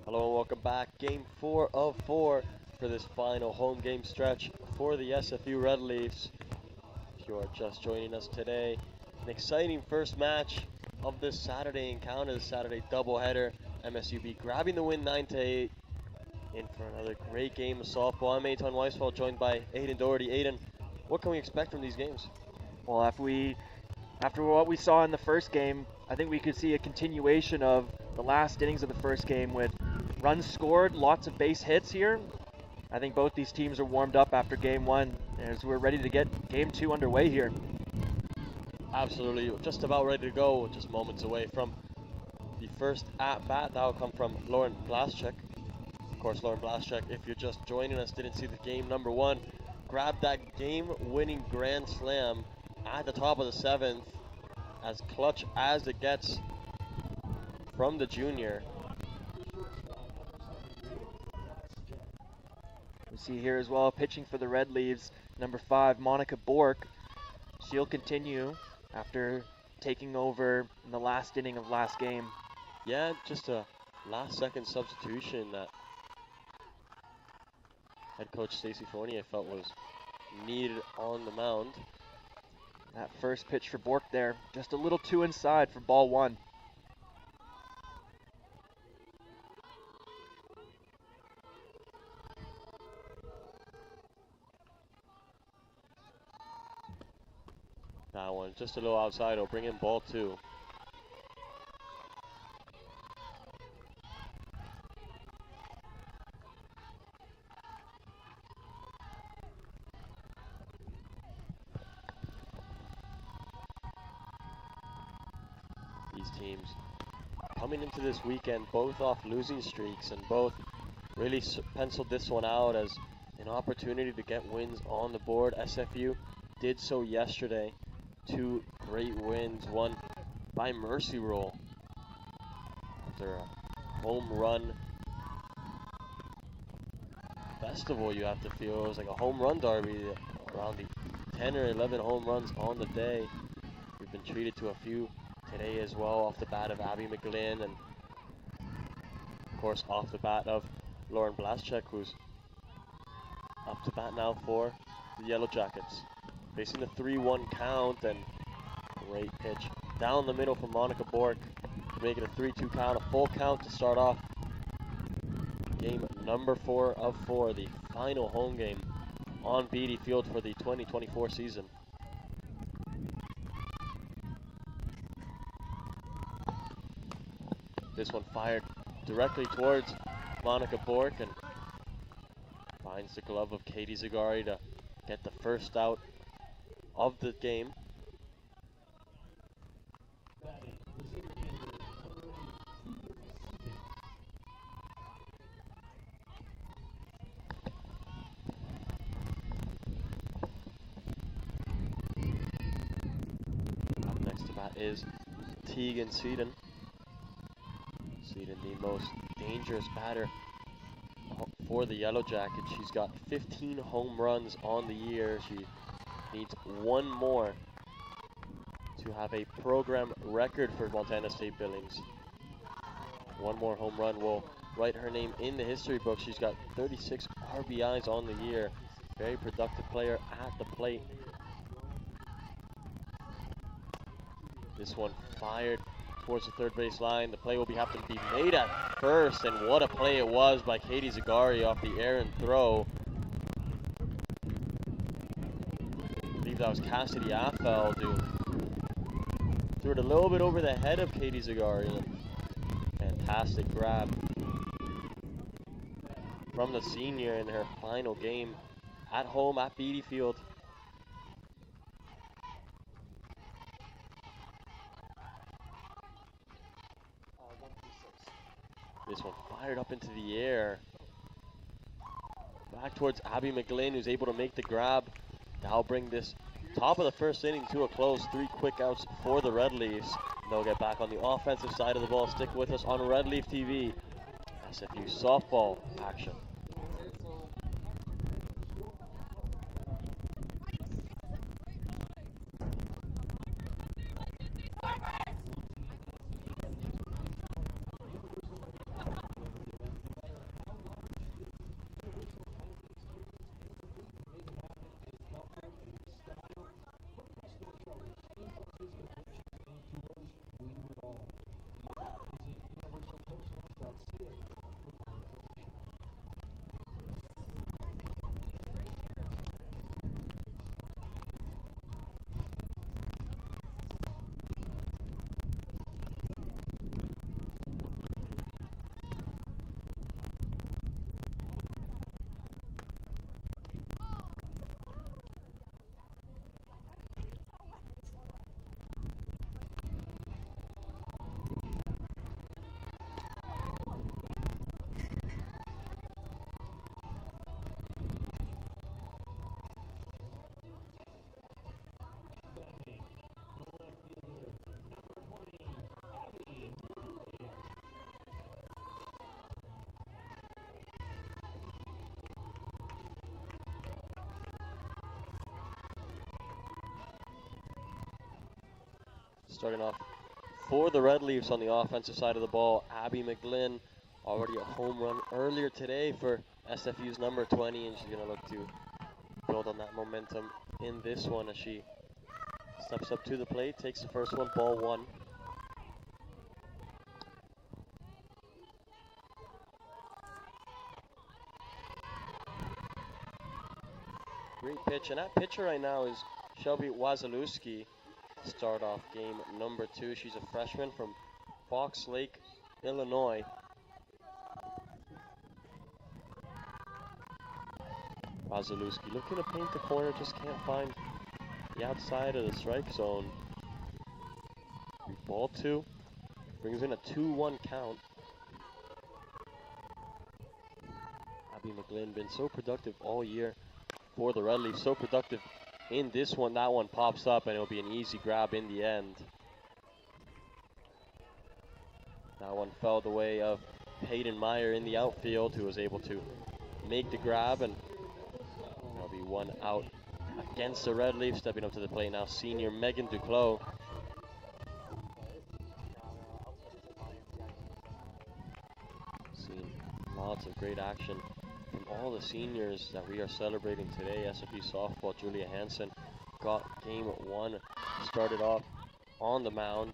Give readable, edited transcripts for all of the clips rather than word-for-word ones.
Hello and welcome back. Game 4 of 4 for this final home game stretch for the SFU Red Leafs. If you are just joining us today, an exciting first match of this Saturday encounter, the Saturday doubleheader. MSUB grabbing the win 9-8 in for another great game of softball. I'm Eitan Weisfeld, joined by Aiden Doherty. Aiden, what can we expect from these games? Well, after what we saw in the first game, I think we could see a continuation of the last innings of the first game with runs scored, lots of base hits here. I think both these teams are warmed up after game one as we're ready to get game two underway here. Absolutely, just about ready to go, just moments away from the first at-bat. That will come from Lauren Blaschek. Of course, Lauren Blaschek, if you're just joining us, didn't see the game number one, grabbed that game-winning grand slam at the top of the seventh, as clutch as it gets from the junior. We see here as well, pitching for the Red Leaves, number 5, Monica Bork. She'll continue after taking over in the last inning of last game. Yeah, just a last-second substitution that head coach Stacey Fournier felt was needed on the mound. That first pitch for Bork there, just a little too inside for ball one. That one just a little outside. Will bring in ball two. These teams coming into this weekend both off losing streaks and both really penciled this one out as an opportunity to get wins on the board. SFU did so yesterday. 2 great wins, one by mercy roll after a home run festival, you have to feel. It was like a home run derby, around the 10 or 11 home runs on the day. We've been treated to a few today as well, off the bat of Abby McGlynn, and of course off the bat of Lauren Blaschek, who's up to bat now for the Yellow Jackets. Facing the 3-1 count, and great pitch down the middle from Monica Bork to make it a 3-2 count, a full count to start off game number 4 of 4, the final home game on Beatty Field for the 2024 season. This one fired directly towards Monica Bork and finds the glove of Katie Zagari to get the first out of the game. Up next to bat is Tegan Seaton. Seaton, the most dangerous batter for the Yellow Jackets. She's got 15 home runs on the year. She needs one more to have a program record for Montana State Billings. One more home run will write her name in the history book. She's got 36 RBIs on the year. Very productive player at the plate. This one fired towards the third base line. The play will have to be made at first, and what a play it was by Katie Zagari off the errant throw. I believe that was Cassidy Affeld who threw it a little bit over the head of Katie Zagari. Fantastic grab from the senior in her final game at home at Beatty Field. This one fired up into the air. Back towards Abby McGlynn, who's able to make the grab. That'll bring this top of the first inning to a close. 3 quick outs for the Red Leafs. They'll get back on the offensive side of the ball. Stick with us on Red Leaf TV. SFU softball action. Starting off for the Red Leafs on the offensive side of the ball, Abby McGlynn, already a home run earlier today for SFU's number 20, and she's going to look to build on that momentum in this one as she steps up to the plate, takes the first one, ball one. Great pitch, and that pitcher right now is Shelby Wazalewski. Start off game number 2. She's a freshman from Fox Lake, Illinois. Wazalewski looking to paint the corner, just can't find the outside of the strike zone. Ball 2, brings in a 2-1 count. Abby McGlynn been so productive all year for the Red Leafs, so productive in this one. That one pops up and it'll be an easy grab in the end. That one fell the way of Peyton Meyer in the outfield, who was able to make the grab, and there'll be one out against the Red Leafs. Stepping up to the plate now, senior Megan Duclos. Seeing lots of great action from all the seniors that we are celebrating today. SFU softball, Julia Hansen got game 1, started off on the mound.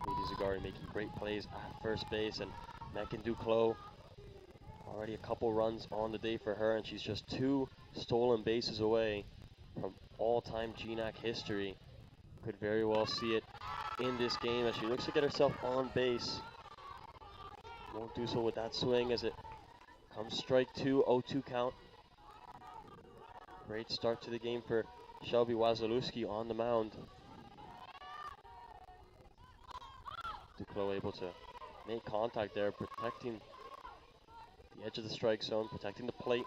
Lady Zagari making great plays at first base, and Megan Duclos already a couple runs on the day for her, and she's just 2 stolen bases away from all-time GNAC history. Could very well see it in this game as she looks to get herself on base. Won't do so with that swing as it comes strike 2, 0-2 count. Great start to the game for Shelby Wazalewski on the mound. Duclos able to make contact there, protecting the edge of the strike zone, protecting the plate.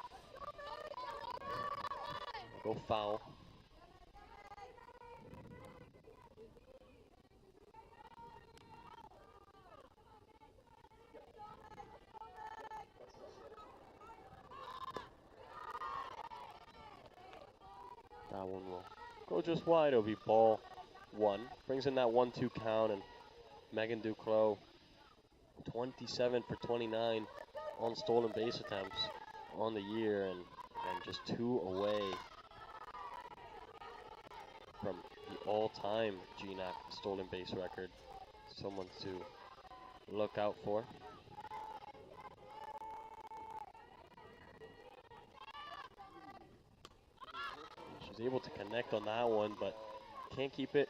Go foul. That one will go just wide. It'll be ball 1. Brings in that 1-2 count, and Megan Duclos 27 for 29 on stolen base attempts on the year, and just 2 away from the all-time GNAC stolen base record. Someone to look out for. She's able to connect on that one, but can't keep it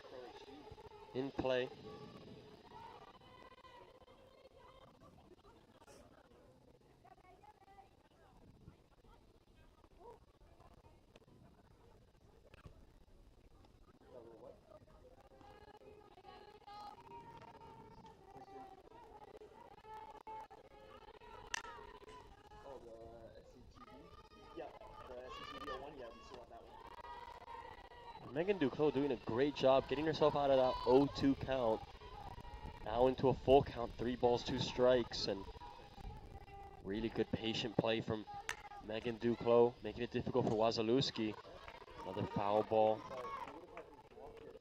in play. Megan Duclos doing a great job getting herself out of that 0-2 count. Now into a full count, 3 balls, 2 strikes, and really good patient play from Megan Duclos, making it difficult for Wazalewski. Another foul ball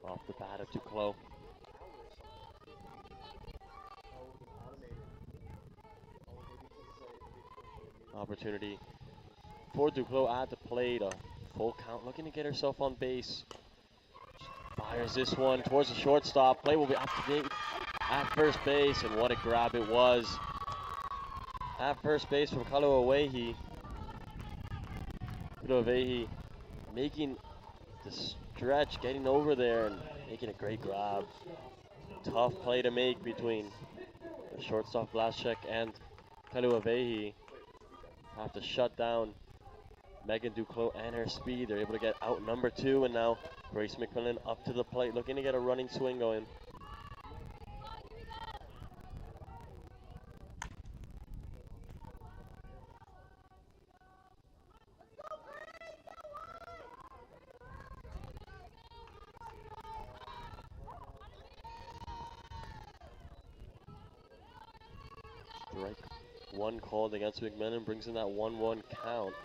off the bat of Duclos. Opportunity for Duclos at the plate, a full count, looking to get herself on base. Fires this one towards the shortstop. Play will be up to date at first base, and what a grab it was. At first base from Kaluawehi. Kaluawehi making the stretch, getting over there and making a great grab. Tough play to make between the shortstop Blaszczak and Kaluawehi. Have to shut down Megan Duclos and her speed. They're able to get out number 2, and now Grace McMillan up to the plate, looking to get a running swing going. Strike 1 called against McMillan, brings in that 1-1 count.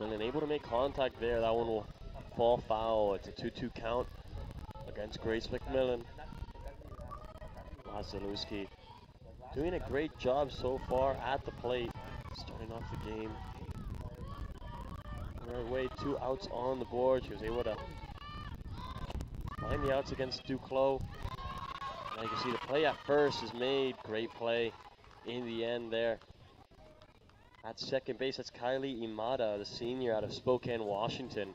McMillan able to make contact there. That one will fall foul. It's a 2-2 count against Grace McMillan. Lazalewski doing a great job so far at the plate, starting off the game the right way. 2 outs on the board. She was able to find the outs against Duclos. Now you can see the play at first is made. Great play in the end there. At second base, that's Kylie Imada, the senior out of Spokane, Washington.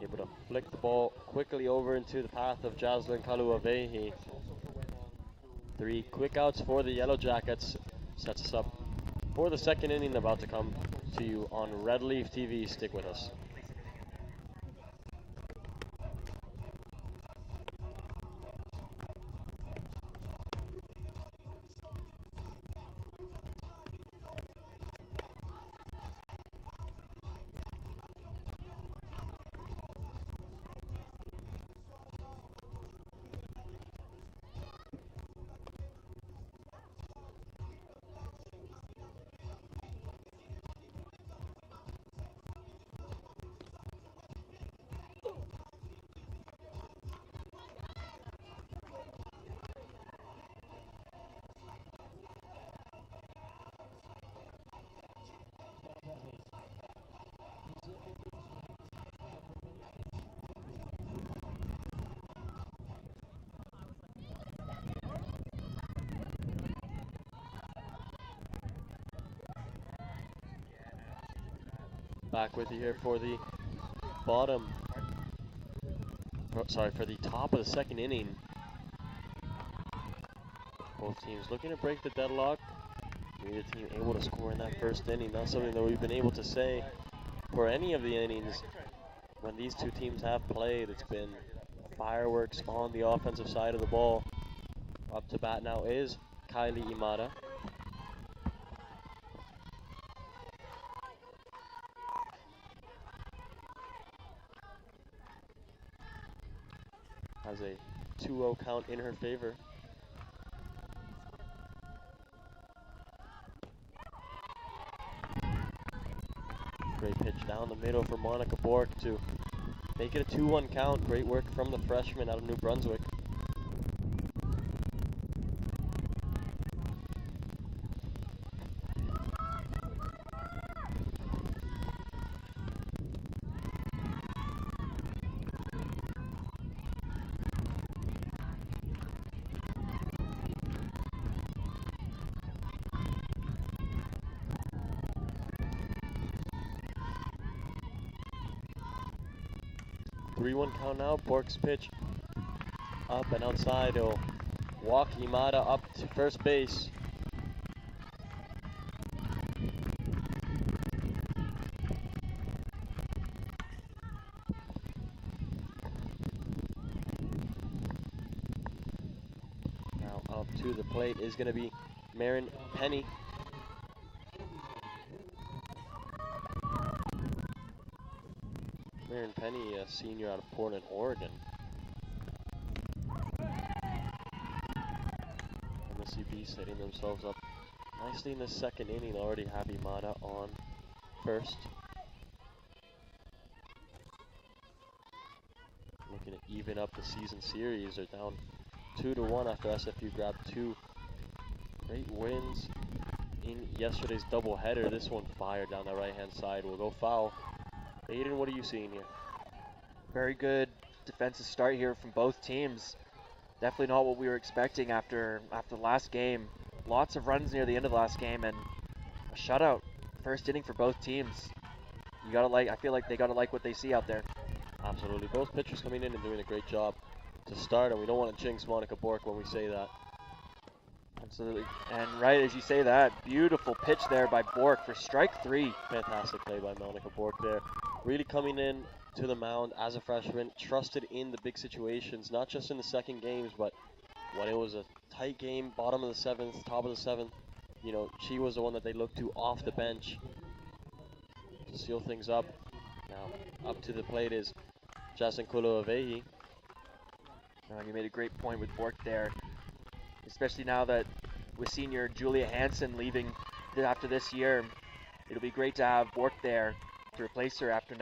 Able to flick the ball quickly over into the path of Jaslyn Kaluavehi. 3 quick outs for the Yellow Jackets. Sets us up for the second inning about to come to you on Red Leaf TV. Stick with us. Back with you here for the for the top of the second inning. Both teams looking to break the deadlock. Neither team able to score in that first inning. Not something that we've been able to say for any of the innings when these two teams have played. It's been fireworks on the offensive side of the ball. Up to bat now is Kylie Imada. Has a 2-0 count in her favor. Great pitch down the middle for Monica Bork to make it a 2-1 count. Great work from the freshman out of New Brunswick. Three-one count now. Bork's pitch up and outside. He'll walk Imada up to first base. Now up to the plate is going to be Marin Penny. Marin Penny, a senior out of Portland, Oregon. MSUB setting themselves up nicely in the second inning. Already have Imada on first. Looking to even up the season series. They're down 2-1 after SFU grabbed 2 great wins in yesterday's doubleheader. This one fired down the right-hand side. Will go foul. Aiden, what are you seeing here? Very good defensive start here from both teams. Definitely not what we were expecting after the last game. Lots of runs near the end of the last game and a shutout. First inning for both teams. I feel like they gotta like what they see out there. Absolutely. Both pitchers coming in and doing a great job to start, and we don't want to jinx Monica Bork when we say that. Absolutely. And right as you say that, beautiful pitch there by Bork for strike 3. Fantastic play by Monica Bork there. Really coming in to the mound as a freshman, trusted in the big situations, not just in the second games, but when it was a tight game, bottom of the 7th, top of the 7th, you know, she was the one that they looked to off the bench to seal things up. Now, up to the plate is Jaslyn Kuluavehi. You made a great point with Bork there, especially now that with senior Julia Hansen leaving after this year. It'll be great to have Bork there to replace her after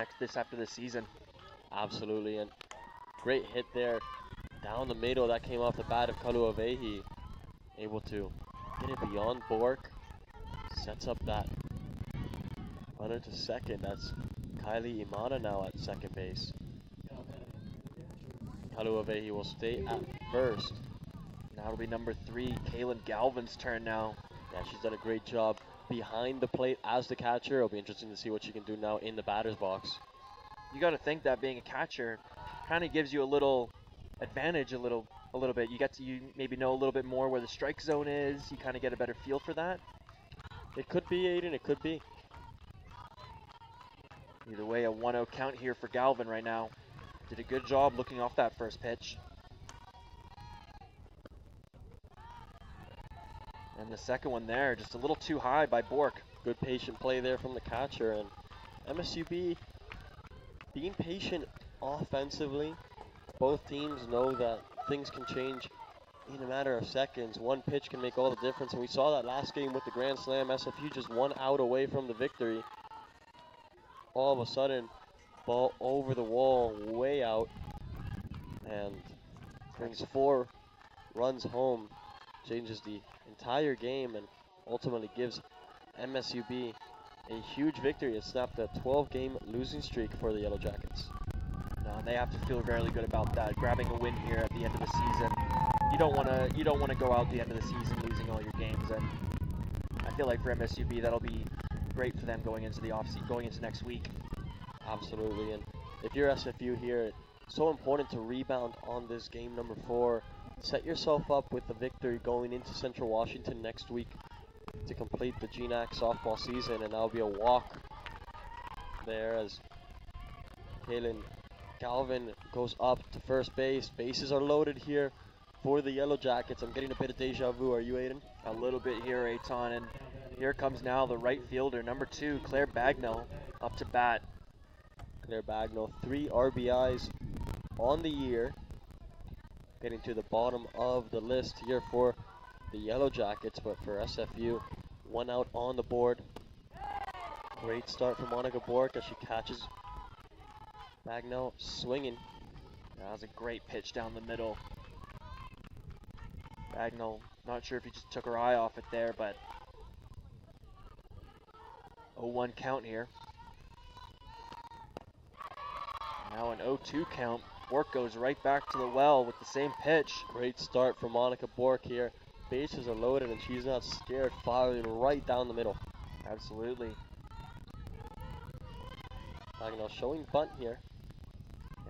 this season. Absolutely, and great hit there down the middle. That came off the bat of Kaluavehi. Able to get it beyond Bork. Sets up that runner to second. That's Kylie Imada now at second base. Kaluavehi will stay at first. Now it'll be number 3, Kaylin Galvin's turn now. Yeah, she's done a great job behind the plate as the catcher. It'll be interesting to see what she can do now in the batter's box. You got to think that being a catcher kind of gives you a little advantage, a little bit. You maybe know a little bit more where the strike zone is. You kind of get a better feel for that. It could be, Aiden. It could be. Either way, a 1-0 count here for Galvin right now. Did a good job looking off that first pitch. And the second one there, just a little too high by Bork. Good patient play there from the catcher. And MSUB being patient offensively. Both teams know that things can change in a matter of seconds. One pitch can make all the difference. And we saw that last game with the Grand Slam. SFU just 1 out away from the victory. All of a sudden, ball over the wall, way out. And brings 4 runs home. Changes the entire game and ultimately gives MSUB a huge victory. It snapped a 12-game losing streak for the Yellow Jackets. No, and they have to feel very good about that. Grabbing a win here at the end of the season. You don't want to go out at the end of the season losing all your games, and I feel like for MSUB that'll be great for them going into the offseason, going into next week. Absolutely, and if you're SFU here, it's so important to rebound on this game number 4. Set yourself up with the victory going into Central Washington next week to complete the GNAC softball season, and that'll be a walk there as Kaylin Galvin goes up to first base. Bases are loaded here for the Yellow Jackets. I'm getting a bit of deja vu. Are you, Aiden? A little bit here, Eitan, and here comes now the right fielder, number 2, Claire Bagnell, up to bat. Claire Bagnell, 3 RBIs on the year. Getting to the bottom of the list here for the Yellow Jackets, but for SFU, 1 out on the board. Great start for Monica Bork as she catches Bagnell swinging. That was a great pitch down the middle. Bagnell, not sure if he just took her eye off it there, but 0-1 count here. Now an 0-2 count. Bork goes right back to the well with the same pitch. Great start for Monica Bork here. Bases are loaded and she's not scared, firing right down the middle. Absolutely. Bagnell showing bunt here.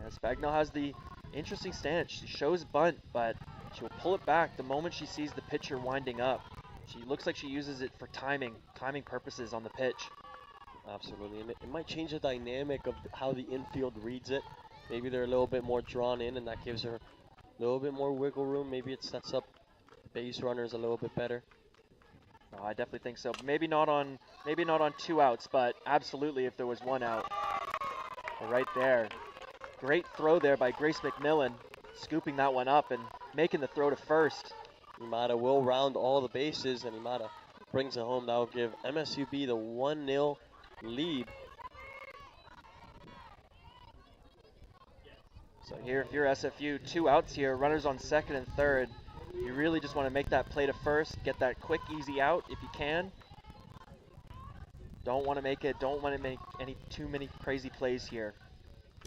Yes, Bagnell has the interesting stance. She shows bunt, but she will pull it back the moment she sees the pitcher winding up. She looks like she uses it for timing purposes on the pitch. Absolutely, and it might change the dynamic of how the infield reads it. Maybe they're a little bit more drawn in, and that gives her a little bit more wiggle room. Maybe it sets up base runners a little bit better. No, I definitely think so. Maybe not on 2 outs, but absolutely if there was 1 out. But right there. Great throw there by Grace McMillan, scooping that one up and making the throw to first. Imada will round all the bases, and Imada brings it home. That will give MSUB the 1-0 lead. So here, if you're SFU, 2 outs here, runners on second and third. You really just want to make that play to first, get that quick, easy out if you can. Don't want to make too many crazy plays here.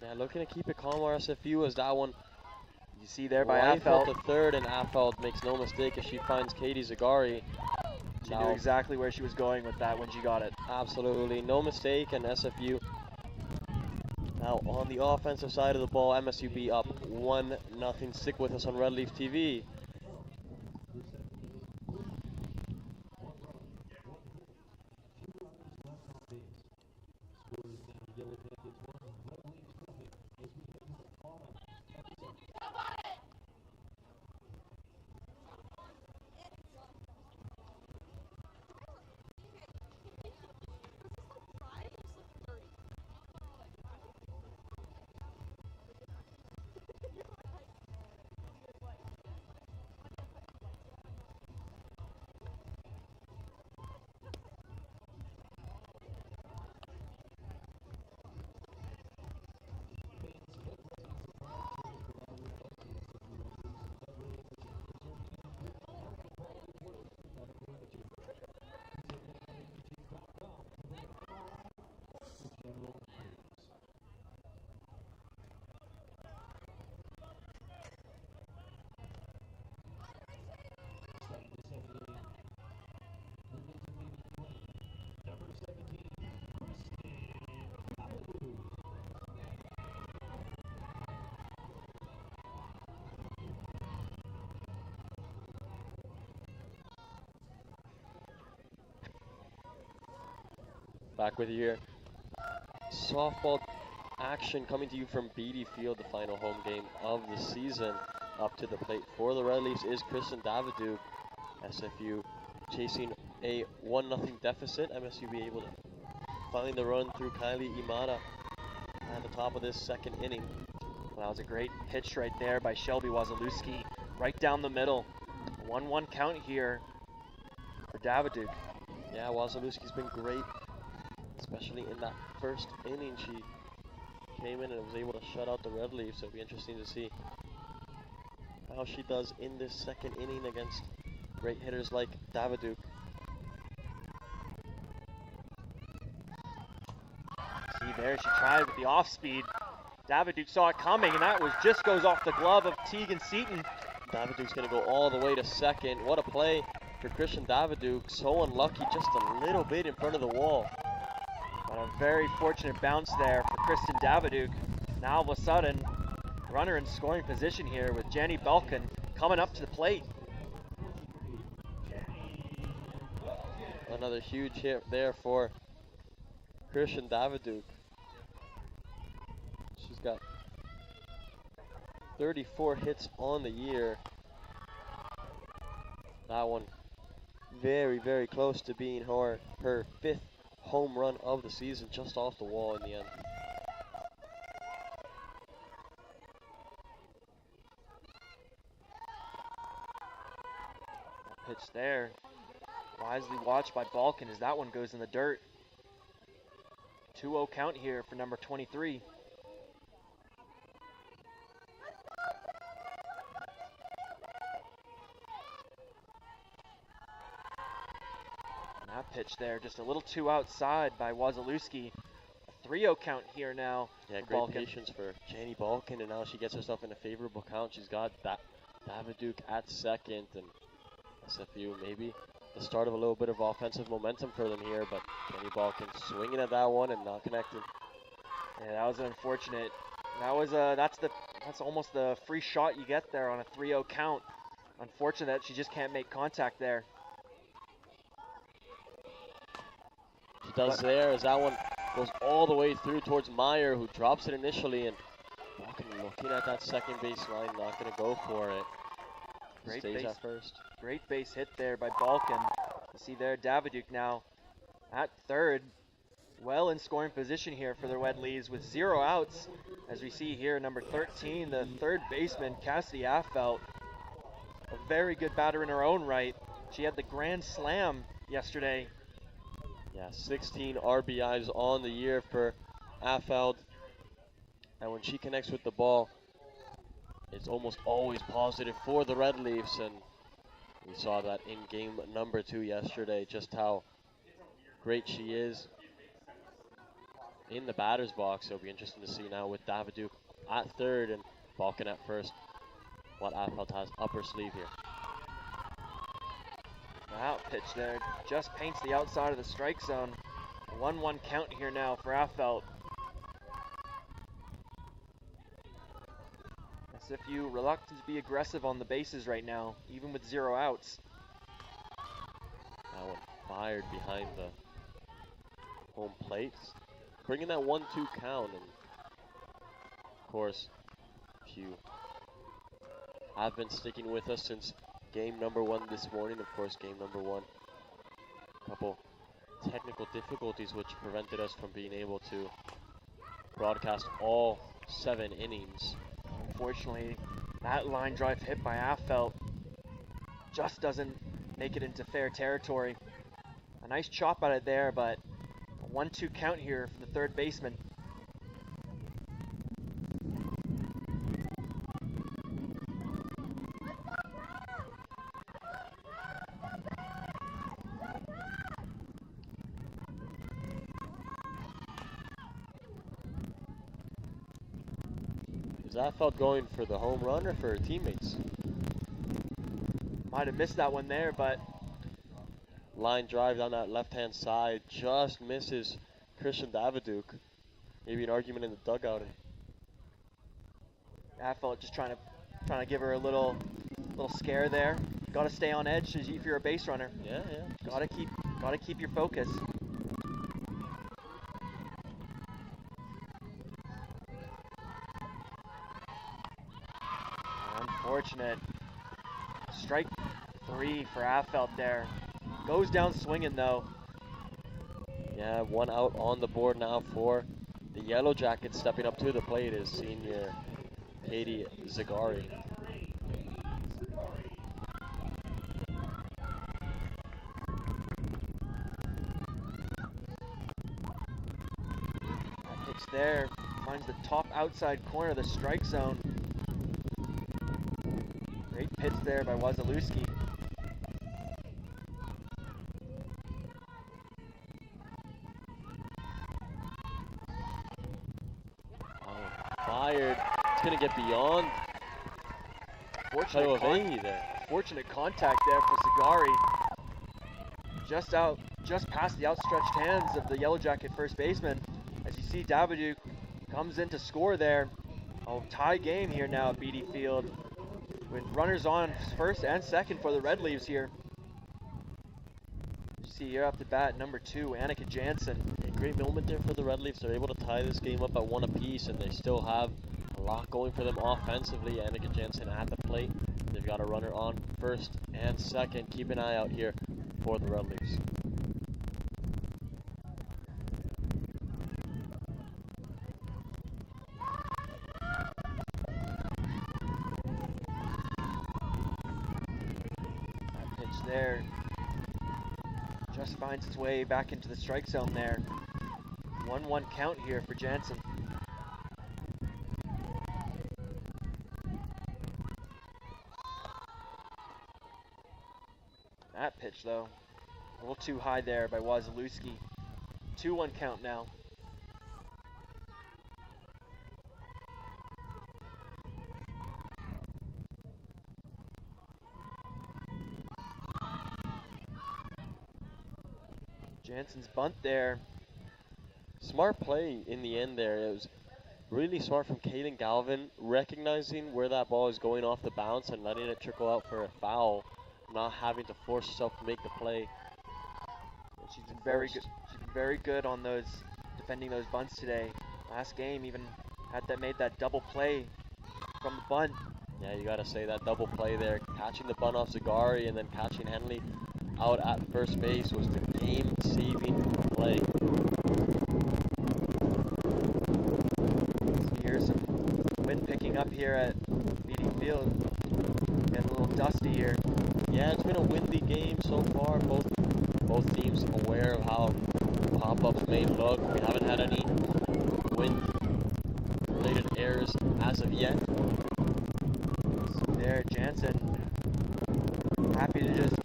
Yeah, looking to keep it calm for SFU as that one. You see there by Rifle Affeld. to third, and Affeld makes no mistake as she finds Katie Zagari. She knew exactly where she was going with that when she got it. Absolutely, no mistake, and SFU now on the offensive side of the ball. MSUB up 1-0. Stick with us on Red Leaf TV. back with you here. Softball action coming to you from Beatty Field, the final home game of the season. Up to the plate for the Red Leafs is Kristen Davidouk. SFU chasing a 1-0 deficit. MSUB able to find the run through Kylie Imada at the top of this second inning. Well, that was a great pitch right there by Shelby Wazalewski, right down the middle. 1-1 count here for Davidouk. Yeah, Wazalewski's been great, especially in that first inning. She came in and was able to shut out the Red Leafs, so it'll be interesting to see how she does in this second inning against great hitters like Davidouk. See there, she tried with the off speed. Davidouk saw it coming, and that just goes off the glove of Tegan Seaton. Davidouk's going to go all the way to second. What a play for Christian Davidouk. So unlucky, just a little bit in front of the wall. But a very fortunate bounce there for Kristen Davidouk. Now all of a sudden, runner in scoring position here with Jenny Balkan coming up to the plate. Another huge hit there for Christian Davidouk. She's got 34 hits on the year. That one very, very close to being her 5th home run of the season, just off the wall in the end. Pitch there. Wisely watched by Balkan as that one goes in the dirt. 2-0 count here for number 23. That pitch there, just a little too outside by Wazalewski. A 3-0 count here now. Yeah, for great Balkan. patience for Jenny Balkan, and now she gets herself in a favorable count. She's got Davidouk at second, and SFU maybe the start of a little bit of offensive momentum for them here, but Jenny Balkan swinging at that one and not connecting. Yeah, that was unfortunate. That was that's almost the free shot you get there on a 3-0 count. Unfortunate that she just can't make contact there. She does there as that one goes all the way through towards Meyer, who drops it initially, and Balkan looking at that second base line, not going to go for it. Stays at first. Great base hit there by Balkan. You see there Davidouk now at third. Well in scoring position here for the Red Leaves with 0 outs. As we see here, number 13, the third baseman, Cassidy Affelt. A very good batter in her own right. She had the grand slam yesterday. Yeah, 16 RBIs on the year for Affelt. And when she connects with the ball, it's almost always positive for the Red Leafs, and we saw that in game number 2 yesterday, just how great she is in the batter's box. It'll be interesting to see now with Davidouk at third and Balkan at first, what Affelt has up her sleeve here. The out pitch there just paints the outside of the strike zone. A 1-1 count here now for Affelt. SFU reluctant to be aggressive on the bases right now, even with 0 outs. That one fired behind the home plate, bringing that 1-2 count. And of course, if you have been sticking with us since game number 1 this morning, of course, game number 1, a couple technical difficulties which prevented us from being able to broadcast all 7 innings. Unfortunately, that line drive hit by Affelt just doesn't make it into fair territory. A nice chop at it there, but a 1-2 count here for the third baseman. Is Affelt going for the home run or for her teammates? Might have missed that one there, but Line drive down that left-hand side just misses Christian Davidouk. Maybe an argument in the dugout. Affelt just trying to give her a little scare there. Got to stay on edge if you're a base runner. Yeah. Got to keep your focus. unfortunate. Strike 3 for Affelt there. Goes down swinging though. Yeah, one out on the board now for the Yellow Jackets. Stepping up to the plate is senior Katie Zagari. That pitch there finds the top outside corner of the strike zone. Great pitch there by Wasilewski. Fired. It's going to get beyond. Fortunate contact there for Zagari. Just past the outstretched hands of the Yellow Jacket first baseman. As you see, Davidu comes in to score there. A tie game here now at BD Field, with runners on first and second for the Red Leaves here. You see here up the bat, number 2, Annika Jansen. A great moment there for the Red Leafs. They're able to tie this game up at 1 apiece, and they still have a lot going for them offensively. Annika Jansen at the plate. They've got a runner on first and second. Keep an eye out here for the Red Leafs. That pitch there just finds its way back into the strike zone there. 1-1 count here for Jansen. That pitch though, a little too high there by Wasilewski. 2-1 count now. Jansen's bunt there. Smart play in the end there. It was really smart from Kaylin Galvin, recognizing where that ball is going off the bounce and letting it trickle out for a foul, not having to force herself to make the play. She's been very good. She's been very good on those, defending those bunts today. Last game even made that double play from the bunt. Yeah, you gotta say that double play there, catching the bunt off Zagari and then catching Henley out at first base was the game-saving play. So here's some wind picking up here at BD Field. Getting a little dusty here. Yeah, it's been a windy game so far. Both teams aware of how pop-ups may look. We haven't had any wind-related errors as of yet. So there, Jansen, happy to just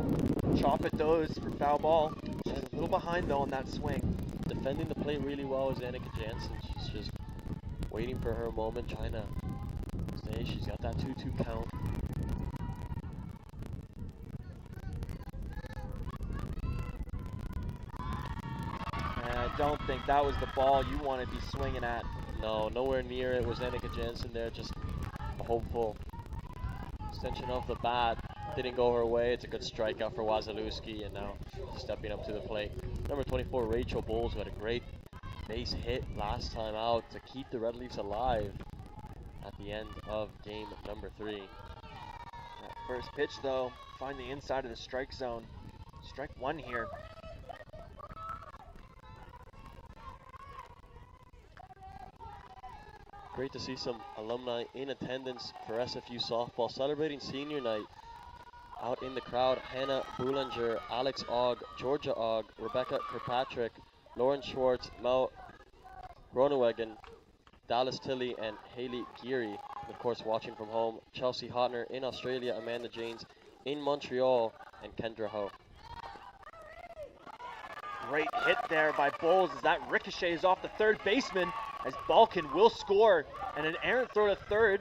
chop at those for foul ball. Just a little behind though on that swing. Defending the plate really well is Annika Jansen. She's just waiting for her moment, trying to stay. She's got that 2-2 count. I don't think that was the ball you want to be swinging at. No, nowhere near it was Annika Jansen there. Just a hopeful extension of the bat. Didn't go her way. It's a good strikeout for Wasilewski, and now stepping up to the plate. Number 24, Rachel Bowles, who had a great base hit last time out to keep the Red Leafs alive at the end of game number 3. That first pitch, though, find the inside of the strike zone. Strike 1 here. Great to see some alumni in attendance for SFU softball, celebrating senior night. Out in the crowd, Hannah Boulanger, Alex Ogg, Georgia Ogg, Rebecca Kirkpatrick, Lauren Schwartz, Mel Groenewegen, Dallas Tilley, and Haley Geary. And of course, watching from home, Chelsea Hotner in Australia, Amanda Janes in Montreal, and Kendra Ho. Great hit there by Bowles as that ricochets off the third baseman, as Balkan will score, and an errant throw to third.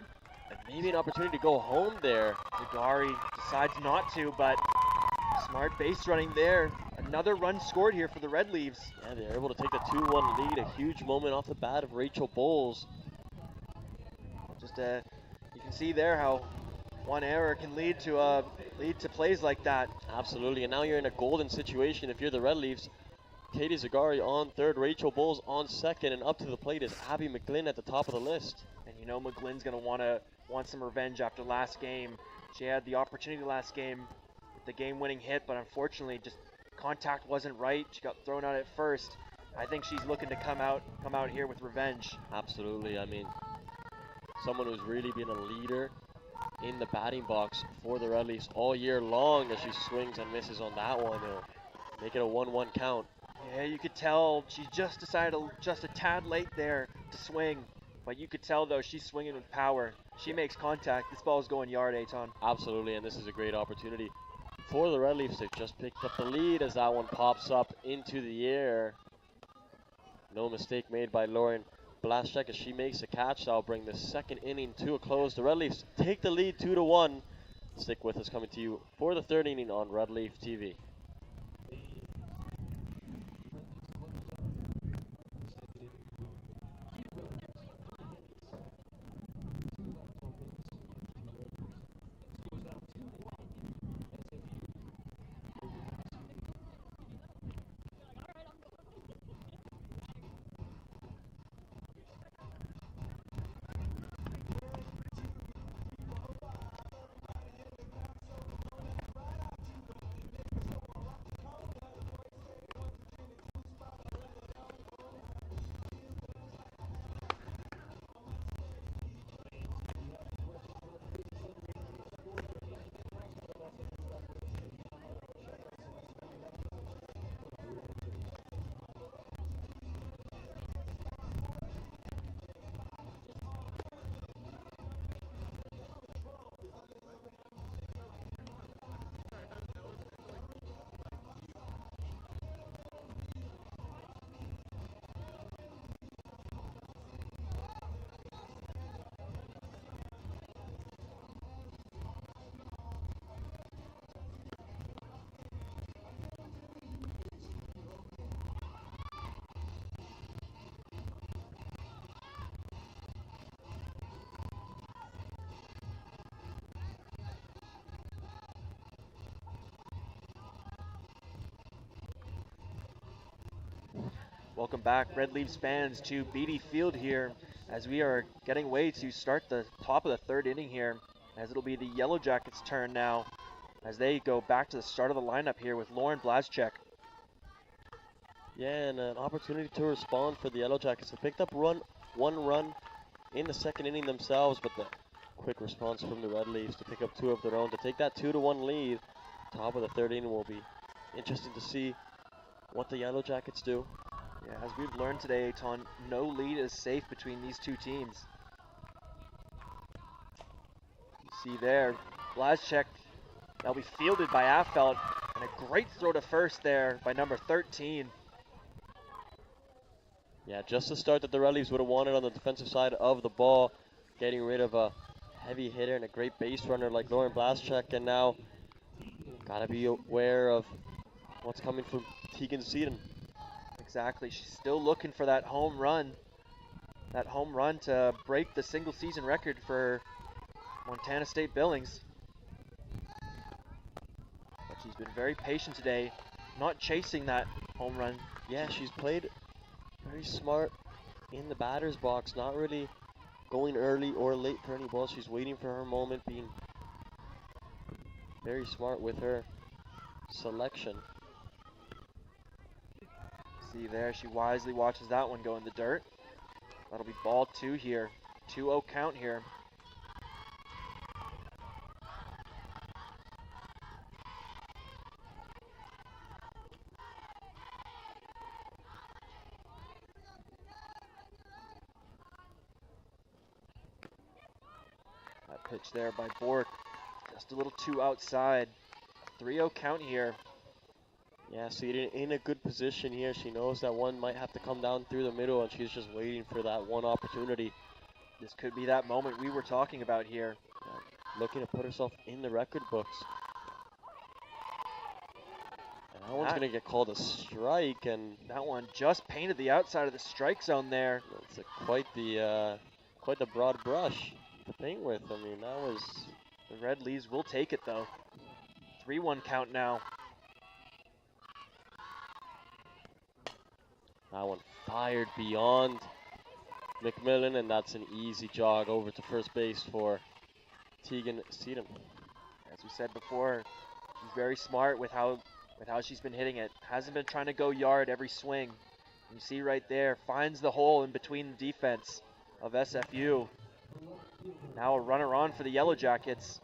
And maybe an opportunity to go home there. Zagari decides not to, but smart base running there. Another run scored here for the Red Leaves. Yeah, they're able to take the 2-1 lead. A huge moment off the bat of Rachel Bowles. Just you can see there how one error can lead to plays like that. Absolutely, and now you're in a golden situation if you're the Red Leafs. Katie Zagari on third, Rachel Bowles on second, and up to the plate is Abby McGlynn at the top of the list. And you know McGlynn's going to want some revenge after last game. She had the opportunity last game with the game-winning hit, but unfortunately just contact wasn't right. She got thrown out at first. I think she's looking to come out here with revenge. Absolutely. I mean, someone who's really been a leader in the batting box for the Red Leafs all year long, as she swings and misses on that one. It'll make it a 1-1 count. Yeah, you could tell she just decided just a tad late there to swing, but you could tell though she's swinging with power. She makes contact. This ball's going yard, Aton. Absolutely, and this is a great opportunity for the Red Leafs. They just picked up the lead as that one pops up into the air. No mistake made by Lauren Blaschek as she makes a catch. That'll bring the second inning to a close. The Red Leafs take the lead 2-1. Stick with us, coming to you for the third inning on Red Leaf TV. Welcome back, Red Leafs fans, to Beatty Field here as we are getting ready to start the top of the third inning here, as it'll be the Yellow Jackets' turn now as they go back to the start of the lineup here with Lauren Blaschek. Yeah, and an opportunity to respond for the Yellow Jackets. They picked up one run in the second inning themselves, but the quick response from the Red Leafs to pick up two of their own to take that 2-1 lead. Top of the third inning will be interesting to see what the Yellow Jackets do. Yeah, as we've learned today, Aton, no lead is safe between these two teams. You see there, Blaschek, that'll be fielded by Affelt, and a great throw to first there by number 13. Yeah, just the start that the Red Leafs would have wanted on the defensive side of the ball, getting rid of a heavy hitter and a great base runner like Lauren Blaschek, and now gotta be aware of what's coming from Tegan Seaton. Exactly, she's still looking for that home run to break the single season record for Montana State Billings. But she's been very patient today, not chasing that home run. Yeah, she's played very smart in the batter's box, not really going early or late for any balls. She's waiting for her moment, being very smart with her selection. See there, she wisely watches that one go in the dirt. That'll be ball two here. 2-0 count here. That pitch there by Bork, just a little too outside. 3-0 count here. Yeah, Seaton in a good position here. She knows that one might have to come down through the middle, and she's just waiting for that one opportunity. This could be that moment we were talking about here. Looking to put herself in the record books. And that one's going to get called a strike, and that one just painted the outside of the strike zone there. It's quite the broad brush to paint with. I mean, that was... The Red Leaves will take it, though. 3-1 count now. That one fired beyond McMillan, and that's an easy jog over to first base for Tegan Seaton. As we said before, she's very smart with how she's been hitting it. Hasn't been trying to go yard every swing. You see right there, finds the hole in between the defense of SFU. Now a runner on for the Yellow Jackets.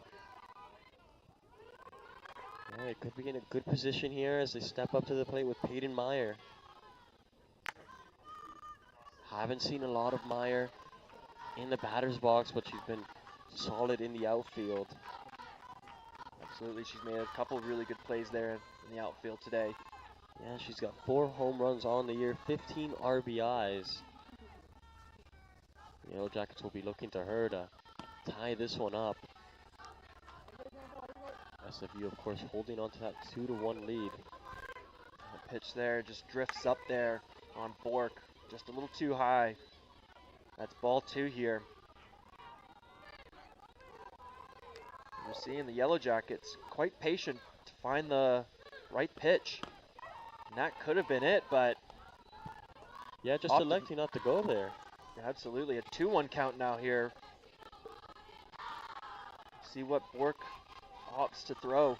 Yeah, it could be in a good position here as they step up to the plate with Peyton Meyer. Haven't seen a lot of Meyer in the batter's box, but she's been solid in the outfield. Absolutely, she's made a couple of really good plays there in the outfield today. Yeah, she's got 4 home runs on the year, 15 RBIs. The Yellow Jackets will be looking to her to tie this one up. SFU, of course, holding on to that 2-1 lead. The pitch there just drifts up there on Bork, just a little too high. That's ball 2 here. We're seeing the Yellow Jackets quite patient to find the right pitch. And that could have been it, but yeah, just electing not to go there. Absolutely, a 2-1 count now here. See what Bork opts to throw.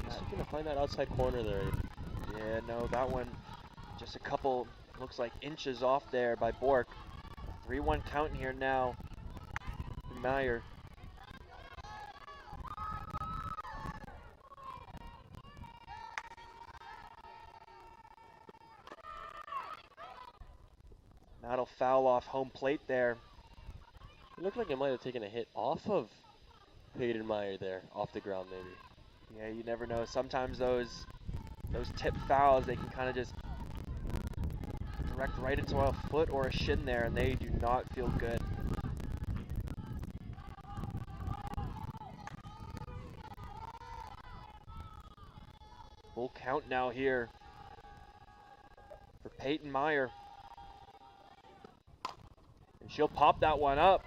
Just looking to find that outside corner there. Yeah, no, that one just a couple, looks like inches off there by Bork. 3-1 count here now for Meyer. That'll foul off home plate there. It looked like it might have taken a hit off of Peyton Meyer there, off the ground maybe. Yeah, you never know. Sometimes those tip fouls, they can kind of just direct right into a foot or a shin there, and they do not feel good. Full count now here for Peyton Meyer. And she'll pop that one up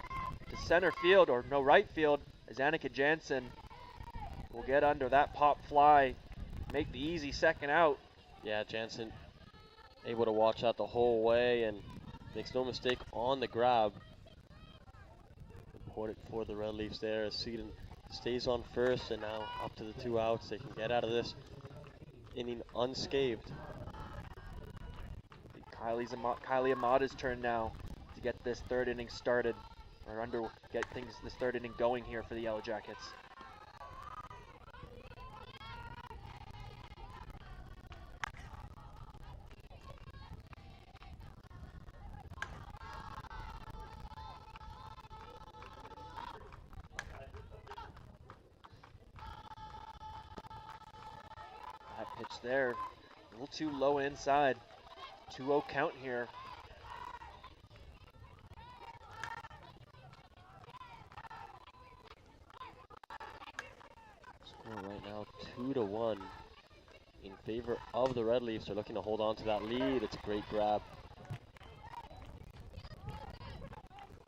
to center field, or no, right field, as Annika Jansen will get under that pop fly, make the easy second out. Yeah, Jansen able to watch out the whole way and makes no mistake on the grab. Important for the Red Leafs there as Seaton stays on first, and now up to the 2 outs. They can get out of this inning unscathed. Kylie Amada's turn now to get this 3rd inning started, or get this 3rd inning going here for the Yellow Jackets. That pitch there, a little too low inside. 2-0 count here. Score right now 2-1 in favor of the Red Leafs. They're looking to hold on to that lead. It's a great grab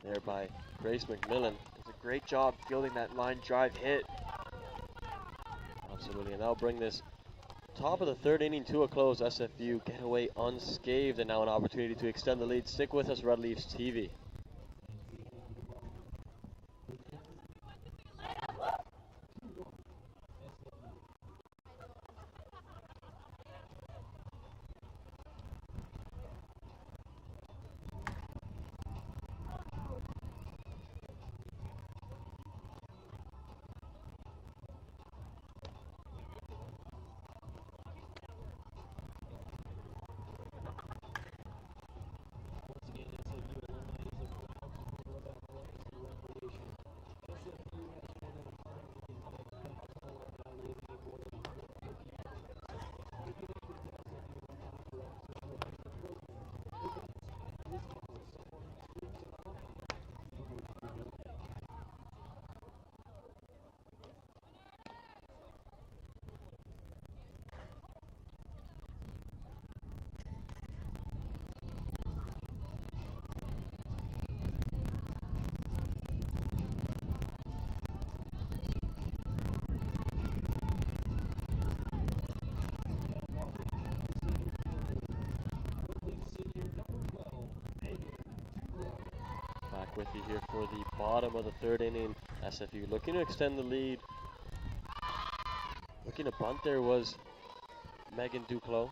there by Grace McMillan. Does a great job fielding that line drive hit. Absolutely, and that'll bring this top of the 3rd inning to a close. SFU get away unscathed, and now an opportunity to extend the lead. Stick with us, Red Leafs TV. back with you here for the bottom of the third inning. SFU looking to extend the lead. Looking to bunt there was Megan Duclos.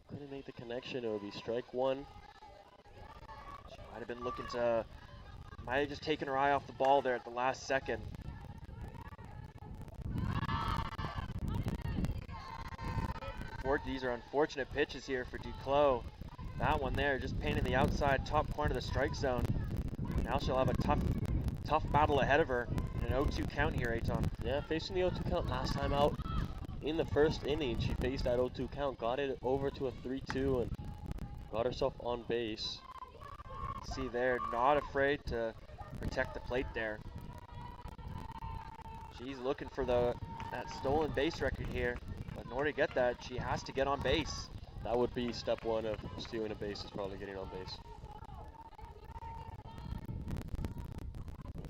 Couldn't make the connection. It would be strike one. She might have been looking to, might have just taken her eye off the ball there at the last second. These are unfortunate pitches here for Duclos. That one there, just painting the outside top corner of the strike zone. Now she'll have a tough battle ahead of her in an 0-2 count here, Aton. Yeah, facing the 0-2 count last time out in the first inning. She faced that 0-2 count, got it over to a 3-2, and got herself on base. See there, not afraid to protect the plate there. She's looking for that stolen base record here. But in order to get that, she has to get on base. That would be step one of stealing a base, is probably getting on base.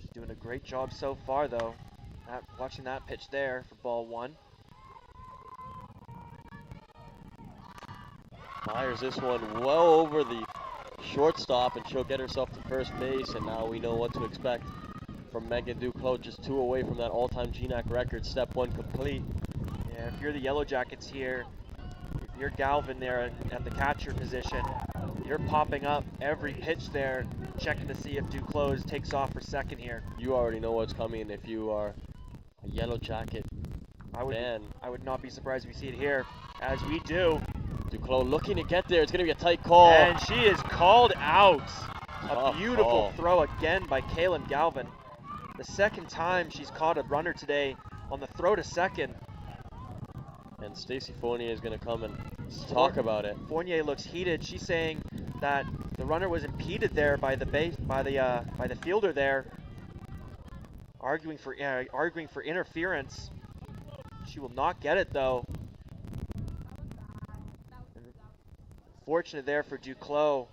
She's doing a great job so far, though. Watching that pitch there for ball one. Fires this one well over the shortstop, and she'll get herself to first base, and now we know what to expect from Megan Duclos. Just 2 away from that all-time GNAC record. Step one complete. Yeah, if you're the Yellow Jackets here, if you're Galvin there at the catcher position, you're popping up every pitch there, checking to see if Duclos takes off for second here. You already know what's coming if you are a Yellow Jacket fan. I would not be surprised if we see it here, as we do. Duclos looking to get there. It's going to be a tight call. And she is called out. Tough A beautiful call. throw again by Kaylin Galvin. The second time she's caught a runner today on the throw to second. And Stacy Fournier is going to come and talk about it. Fournier looks heated. She's saying that the runner was impeded there by the fielder there, arguing for interference. She will not get it though. Fortunate there for Duclos.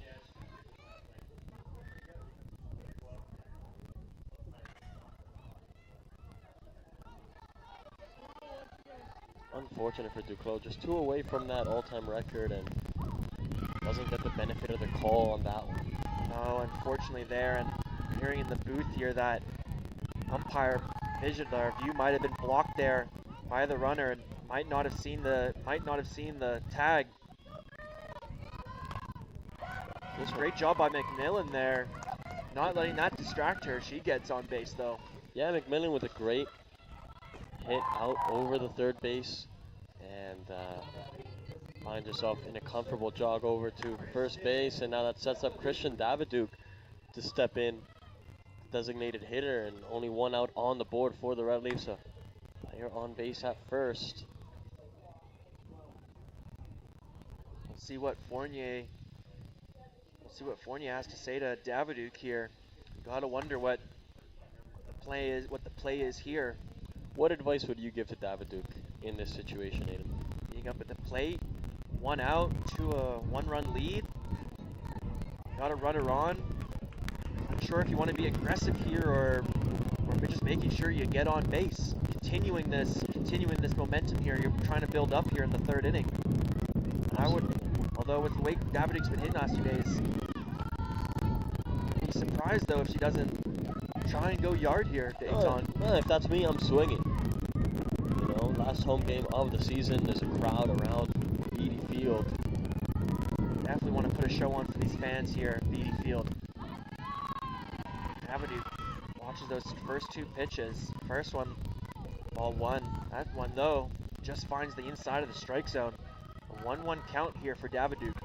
Unfortunate for Duclos, just 2 away from that all-time record, and doesn't get the benefit of the call on that one. No, unfortunately there, and hearing in the booth here that umpire vision, or view might have been blocked there by the runner, and might not have seen the tag. It was a great job by McMillan there, not letting that distract her. She gets on base though. Yeah, McMillan with a great hit out over the third base, and finds herself in a comfortable jog over to first base, and now that sets up Christian Davidouk to step in, designated hitter, and only 1 out on the board for the Red Leafs. A player on base at first. We'll see what Fournier has to say to Davidouk here. You gotta wonder what the play is here. What advice would you give to Davidouk in this situation, Aiden? Being up at the plate, 1 out to a 1-run lead. Gotta run her on. Not sure if you want to be aggressive here or just making sure you get on base. Continuing this momentum here you're trying to build up here in the third inning. Although with the way Davidouk's been hitting last 2 days, I'd be surprised though if she doesn't try and go yard here, Dayton. If that's me, I'm swinging. You know, last home game of the season. There's a crowd around Beatty Field. Definitely want to put a show on for these fans here at Beatty Field. Davidouk watches those first 2 pitches. First one, ball 1. That one though just finds the inside of the strike zone. A 1-1 count here for Davidouk.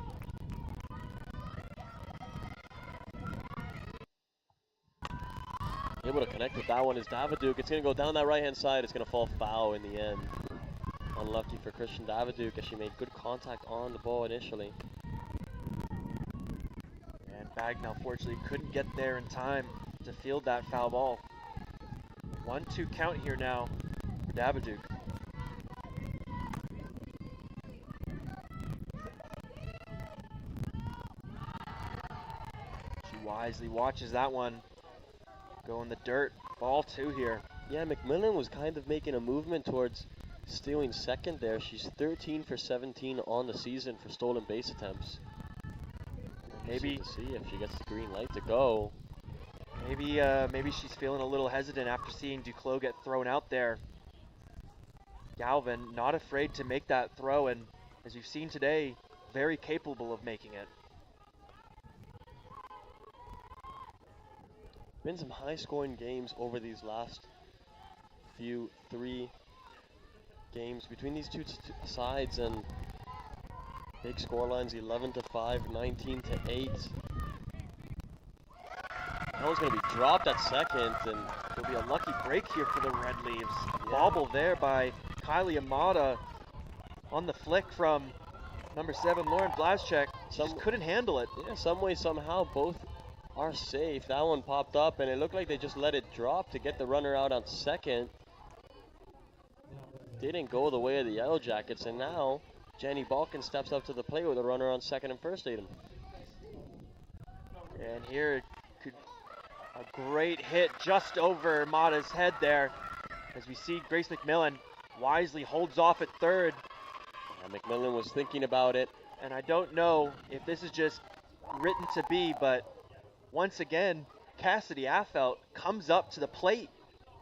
Able to connect with that one is Davidouk. It's going to go down that right-hand side. It's going to fall foul in the end. Unlucky for Christian Davidouk as she made good contact on the ball initially. And Bagnell fortunately couldn't get there in time to field that foul ball. 1-2 count here now for Davidouk. She wisely watches that one go in the dirt. Ball 2 here. Yeah, McMillan was kind of making a movement towards stealing second there. She's 13 for 17 on the season for stolen base attempts. Maybe to see if she gets the green light to go. Maybe she's feeling a little hesitant after seeing Duclos get thrown out there. Galvin not afraid to make that throw, and as you've seen today, very capable of making it. Been some high-scoring games over these last three games between these two sides, and big score lines: 11-5, 19-8. That one's going to be dropped at second, and it'll be a lucky break here for the Red Leaves. Yeah. Bobble there by Kylie Amata on the flick from number 7, Lauren Blazchek. Just couldn't handle it. Yeah, some way, somehow, both are safe. That one popped up, and it looked like they just let it drop to get the runner out on second. Didn't go the way of the Yellow Jackets, and now Jenny Balkin steps up to the plate with a runner on second and first, Aiden. And here could a great hit just over Mata's head there, as we see Grace McMillan wisely holds off at third. Yeah, McMillan was thinking about it. And I don't know if this is just written to be, but once again, Cassidy Affelt comes up to the plate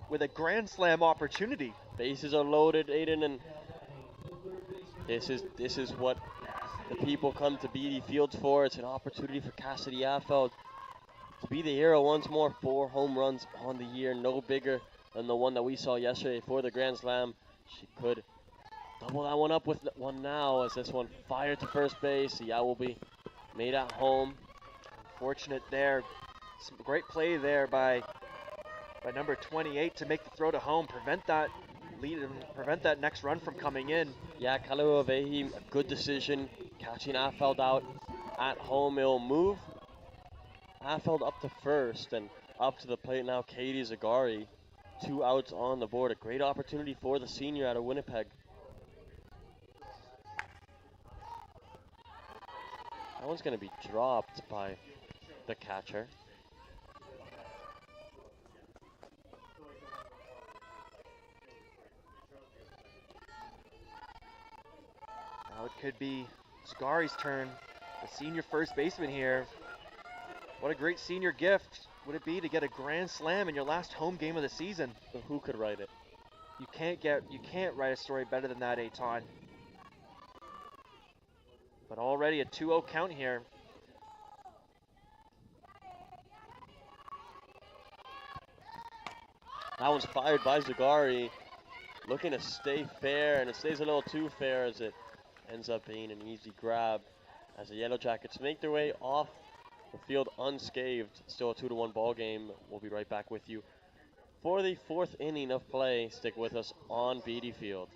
with a grand slam opportunity. Bases are loaded, Aiden, and this is what the people come to BD Fields for. It's an opportunity for Cassidy Affelt to be the hero once more. 4 home runs on the year, no bigger than the one that we saw yesterday for the grand slam. She could double that one up with one now, as this one fired to first base. The out will be made at home. Unfortunate there. Some great play there by number 28 to make the throw to home, prevent that lead and prevent that next run from coming in. Yeah, Kalua Vehi, a good decision, catching Affelt out at home. It'll move Affelt up to first, and up to the plate now Katie Zagari. 2 outs on the board. A great opportunity for the senior out of Winnipeg. That one's going to be dropped by the catcher. Now it could be Zagari's turn, the senior first baseman here. What a great senior gift would it be to get a grand slam in your last home game of the season. But who could write it? You can't write a story better than that, Aton. But already a 2-0 count here. That one's fired by Zagari. Looking to stay fair, and it stays a little too fair as it ends up being an easy grab as the Yellow Jackets make their way off the field unscathed. Still a 2-1 ball game. We'll be right back with you for the 4th inning of play. Stick with us on BD Field.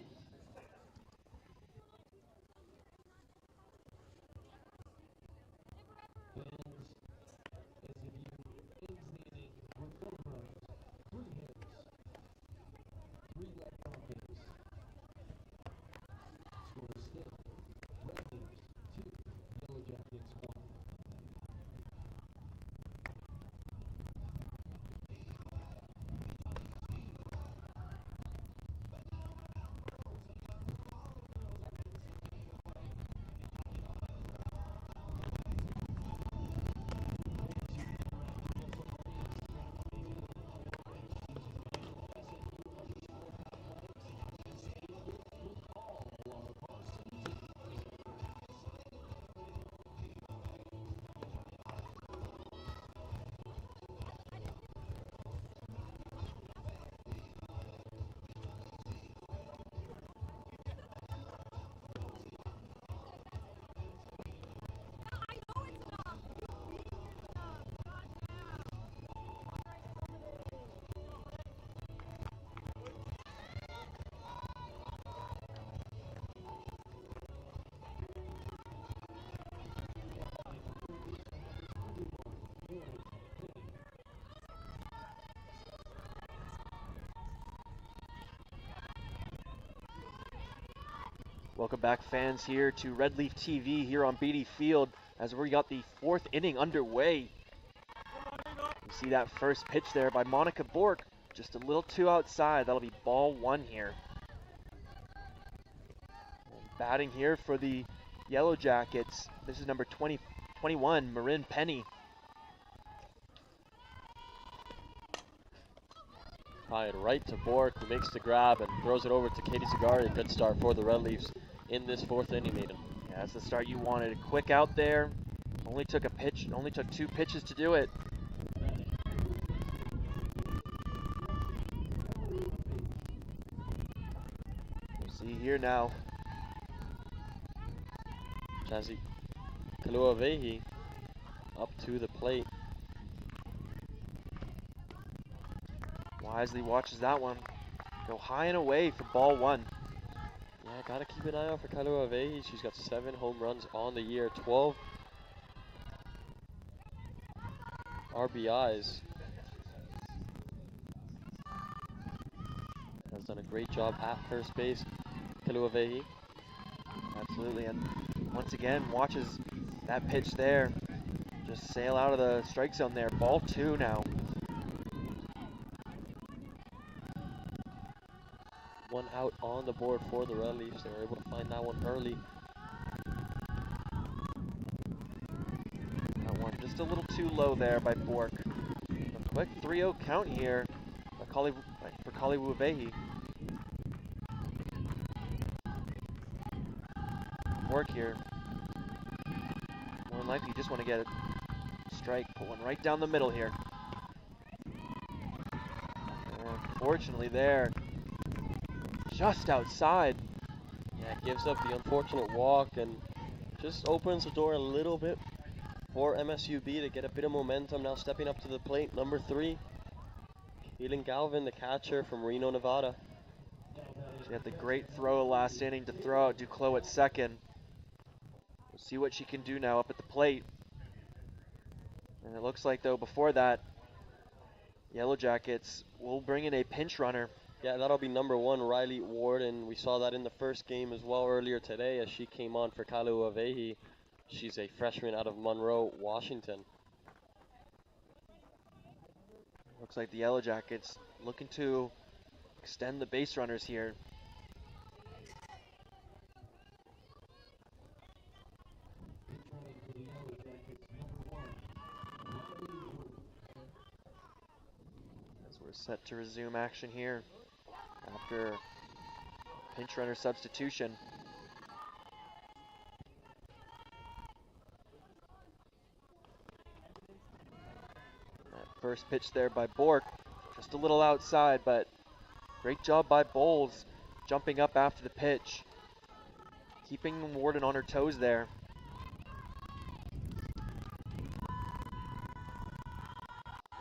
Welcome back, fans, here to Red Leaf TV here on BD Field as we got the 4th inning underway. You see that first pitch there by Monica Bork, just a little too outside. That'll be ball 1 here. And batting here for the Yellow Jackets, this is number 21, Marin Penny. Try it right to Bork, who makes the grab and throws it over to Katie Zagari. A good start for the Red Leafs in this 4th inning, Nathan. Yeah, that's the start you wanted. Quick out there. Only took 2 pitches to do it. We'll see here now. Jazzy Kaluavehi up to the plate. Wisely watches that one. Go high and away for ball 1. Yeah, gotta keep an eye out for Kaluavehi. She's got 7 home runs on the year, 12 RBIs. Has done a great job at first base, Kaluavehi. Absolutely, and once again, watches that pitch there just sail out of the strike zone there. Ball 2 now. 1 out on the board for the Red Leafs. They were able to find that one early. That one just a little too low there by Bork. A quick 3-0 count here for Kaluavehi. Bork here. More than likely, you just want to get a strike. Put one right down the middle here. Unfortunately there, just outside. Yeah, it gives up the unfortunate walk and just opens the door a little bit for MSUB to get a bit of momentum. Now stepping up to the plate, number 3, Keelan Galvin, the catcher from Reno, Nevada. She had the great throw last inning to throw out Duclos at second. We'll see what she can do now up at the plate. And it looks like, though, before that, Yellow Jackets will bring in a pinch runner. Yeah, that'll be number 1, Riley Warden. We saw that in the first game as well earlier today as she came on for Kaluavehi. She's a freshman out of Monroe, Washington. Looks like the Yellow Jackets looking to extend the base runners here. As we're set to resume action here after pinch runner substitution. That first pitch there by Bork, just a little outside, but great job by Bowles jumping up after the pitch, keeping Warden on her toes there.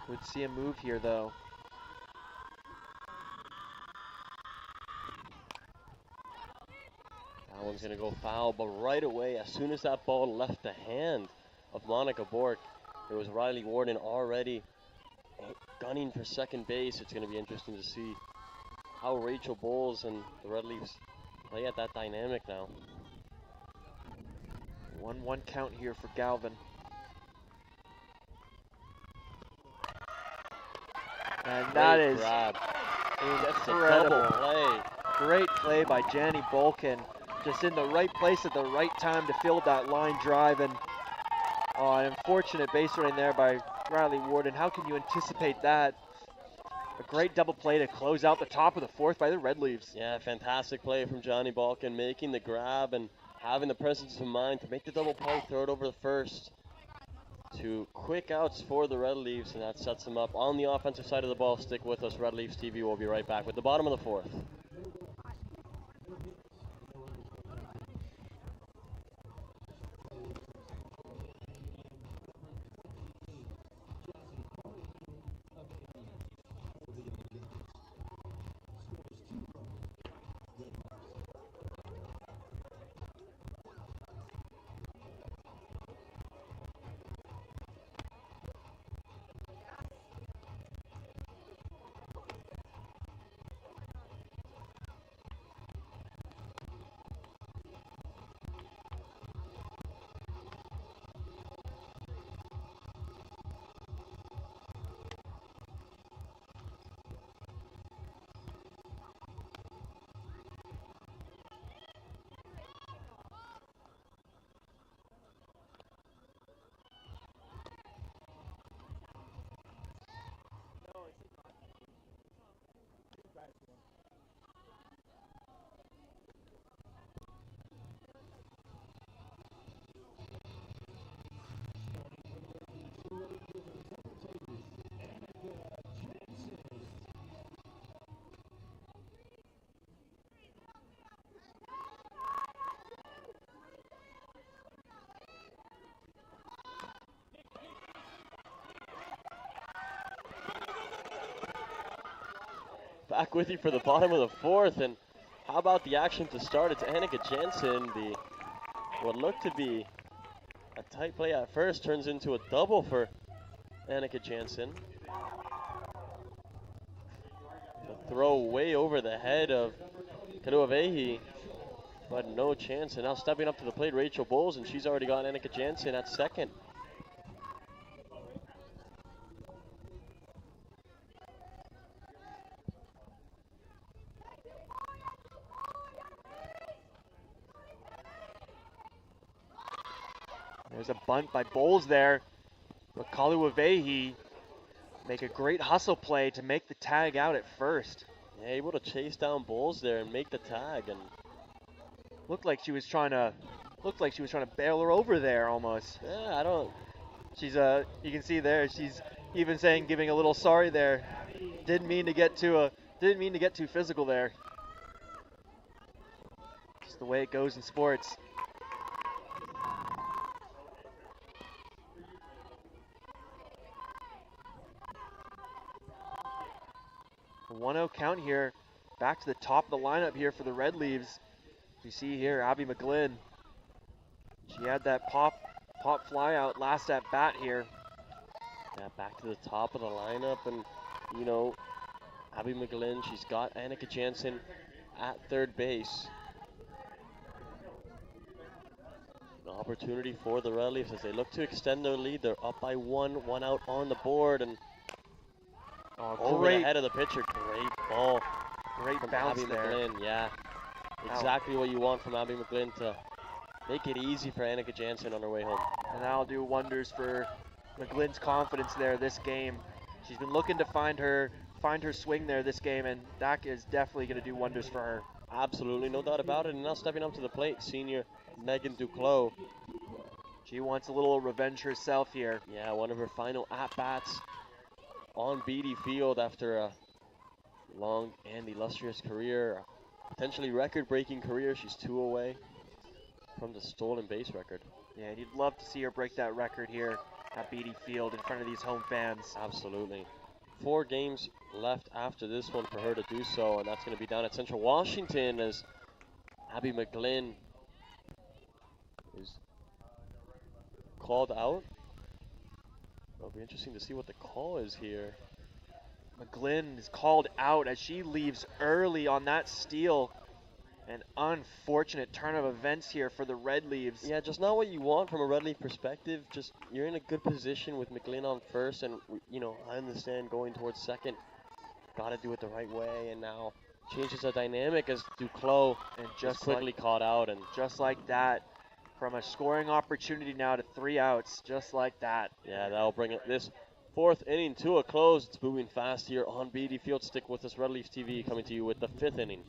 Could see a move here though. That one's gonna go foul, but right away, as soon as that ball left the hand of Monica Bork, it was Riley Warden already gunning for second base. It's gonna be interesting to see how Rachel Bowles and the Red Leafs play at that dynamic now. 1-1 count here for Galvin. And that Great is grab. incredible. Double play. Great play by Janny Bolkin. Just in the right place at the right time to field that line drive. And an unfortunate base running there by Riley Warden. How can you anticipate that? A great double play to close out the top of the 4th by the Red Leafs. Yeah, fantastic play from Johnny Balkin, making the grab and having the presence of mind to make the double play, throw it over the first. 2 quick outs for the Red Leafs, and that sets them up on the offensive side of the ball. Stick with us, Red Leafs TV. We'll be right back with the bottom of the 4th. Back with you for the bottom of the fourth, and how about the action to start? It's Annika Jensen. What looked to be a tight play at first turns into a double for Annika Jensen. The throw way over the head of Kaluavehi, but no chance. And now stepping up to the plate, Rachel Bowles, and she's already got Annika Jensen at second. There's a bunt by Bowles there, but Kaluavehi make a great hustle play to make the tag out at first. Yeah, able to chase down Bowles there and make the tag, and looked like she was trying to bail her over there almost. yeah, I don't. She's you can see there she's even saying, giving a little sorry there. Didn't mean to get too physical there. Just the way it goes in sports. A 1-0 count here. Back to the top of the lineup here for the Red Leaves. You see here, Abby McGlynn. She had that pop fly out last at bat here. Yeah, back to the top of the lineup, and you know, Abby McGlynn, she's got Annika Jensen at third base. An opportunity for the Red Leafs as they look to extend their lead. They're up by one out on the board, and over the head of the pitcher. Great ball. Great from bounce Abby there. McGlynn, yeah. Exactly what you want from Abby McGlynn to make it easy for Annika Jensen on her way home. And that'll do wonders for McGlynn's confidence there this game. She's been looking to find her swing there this game, and that is definitely going to do wonders for her. Absolutely, no doubt about it. And now stepping up to the plate, senior Megan Duclos. She wants a little revenge herself here. Yeah, one of her final at-bats on Beatty Field after a long and illustrious career, a potentially record-breaking career. She's 2 away from the stolen base record. Yeah, and you'd love to see her break that record here at Beatty Field in front of these home fans. Absolutely. 4 games left after this one for her to do so, and that's going to be down at Central Washington as Abby McGlynn is called out. It'll be interesting to see what the call is here. McGlynn is called out as she leaves early on that steal. An unfortunate turn of events here for the Red Leaves. Yeah, just not what you want from a Red Leaf perspective. Just you're in a good position with McGlynn on first, and you know, I understand going towards second. Got to do it the right way, and now changes the dynamic as Duclos and just quickly caught out, and just like that, from a scoring opportunity now to 3 outs, just like that. Yeah, that'll bring this 4th inning to a close. It's moving fast here on Beatty Field. Stick with us, Red Leafs TV, coming to you with the 5th inning.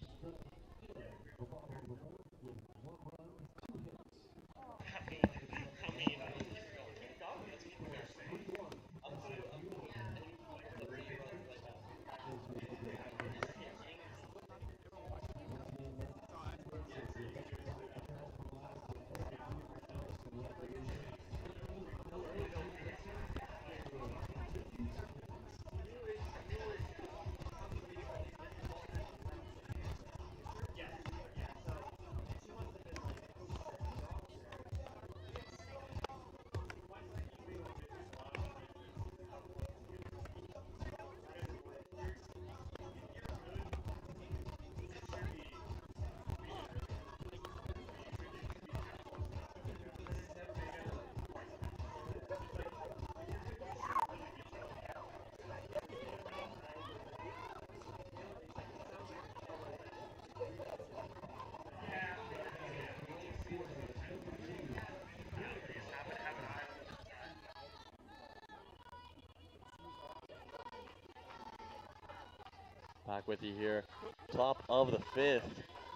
Back with you here, top of the 5th.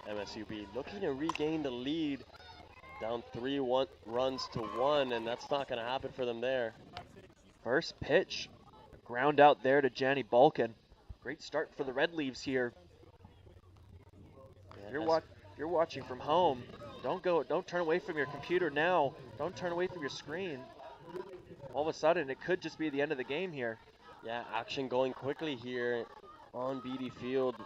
MSUB looking to regain the lead, down 3 runs to 1, and that's not going to happen for them there. First pitch, ground out there to Janny Balkin. Great start for the Red Leaves here. Yeah, you're watching from home. Don't turn away from your computer now. Don't turn away from your screen. All of a sudden, it could just be the end of the game here. Yeah, action going quickly here on BD Field.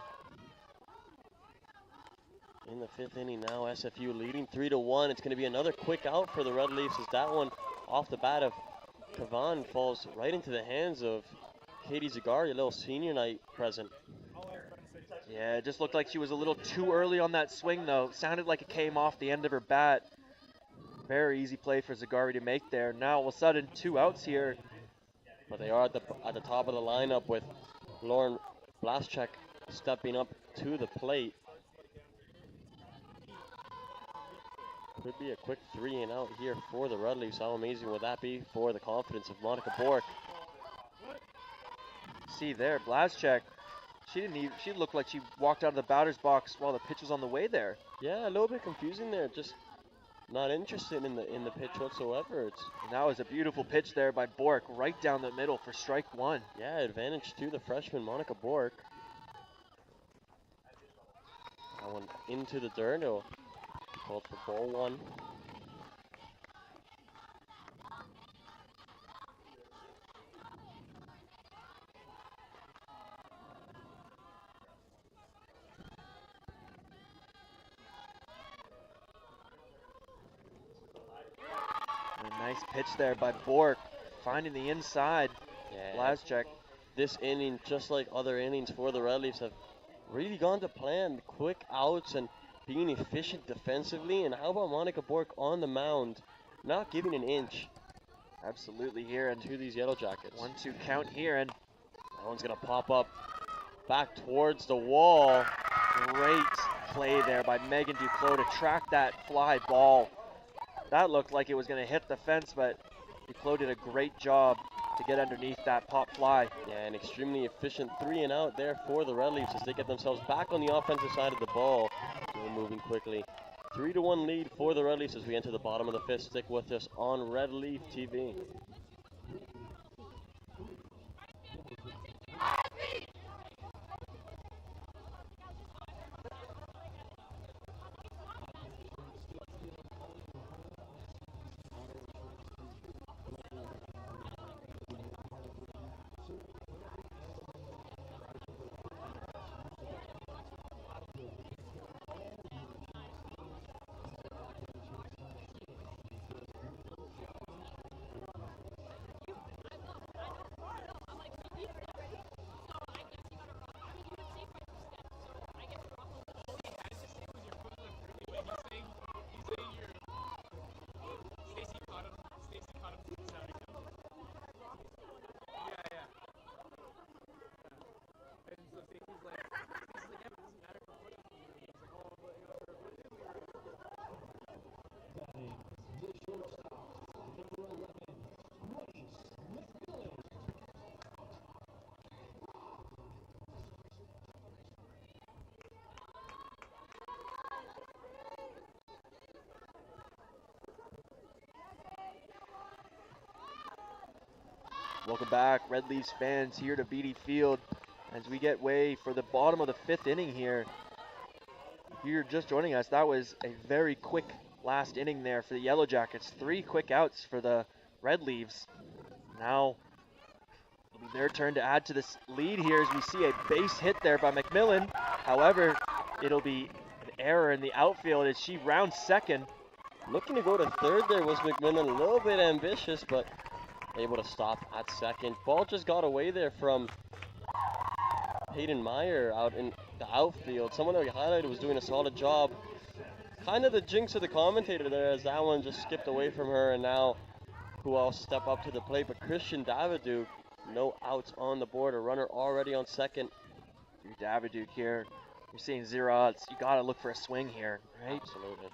In the 5th inning now, SFU leading 3-1. It's going to be another quick out for the Red Leafs as that one off the bat of Kavan falls right into the hands of Katie Zagari, a little senior night present. Yeah, it just looked like she was a little too early on that swing though. Sounded like it came off the end of her bat. Very easy play for Zagari to make there. Now all of a sudden 2 outs here. But they are at the top of the lineup with Lauren Blaschek stepping up to the plate. Could be a quick 3 and out here for the Red Leafs. How amazing would that be for the confidence of Monica Bork? See there, Blaschek. She looked like she walked out of the batter's box while the pitch was on the way there. Yeah, a little bit confusing there. Just not interested in the pitch whatsoever. And that was a beautiful pitch there by Bork, right down the middle for strike 1. Yeah, advantage to the freshman Monica Bork. That one into the dirt. It'll be called for ball 1. A nice pitch there by Bork, finding the inside. Yeah. Blaschek. This inning, just like other innings for the Red Leafs, have really gone to plan. Quick outs and being efficient defensively. And how about Monica Bork on the mound, not giving an inch? Absolutely here, and to these Yellow Jackets. 1-2 count here, and that one's gonna pop up back towards the wall. Great play there by Megan Duclos to track that fly ball. That looked like it was going to hit the fence, but Duclos did a great job to get underneath that pop fly. Yeah, an extremely efficient 3 and out there for the Red Leafs as they get themselves back on the offensive side of the ball. Still moving quickly. 3-1 lead for the Red Leafs as we enter the bottom of the 5th. Stick with us on Red Leaf TV. Welcome back, Red Leafs fans, here to BD Field as we get way for the bottom of the 5th inning here. If you're just joining us, that was a very quick last inning there for the Yellow Jackets. 3 quick outs for the Red Leafs. Now it'll be their turn to add to this lead here as we see a base hit there by McMillan. However, it'll be an error in the outfield as she rounds second. Looking to go to third there was McMillan, a little bit ambitious, but able to stop at second. Ball just got away there from Hayden Meyer out in the outfield. Someone that we highlighted was doing a solid job. Kind of the jinx of the commentator there as that one just skipped away from her, and now who else step up to the plate but Christian Davidouk. No outs on the board, a runner already on second. Davidouk here, you're seeing 0 outs. You gotta look for a swing here, right? Absolutely.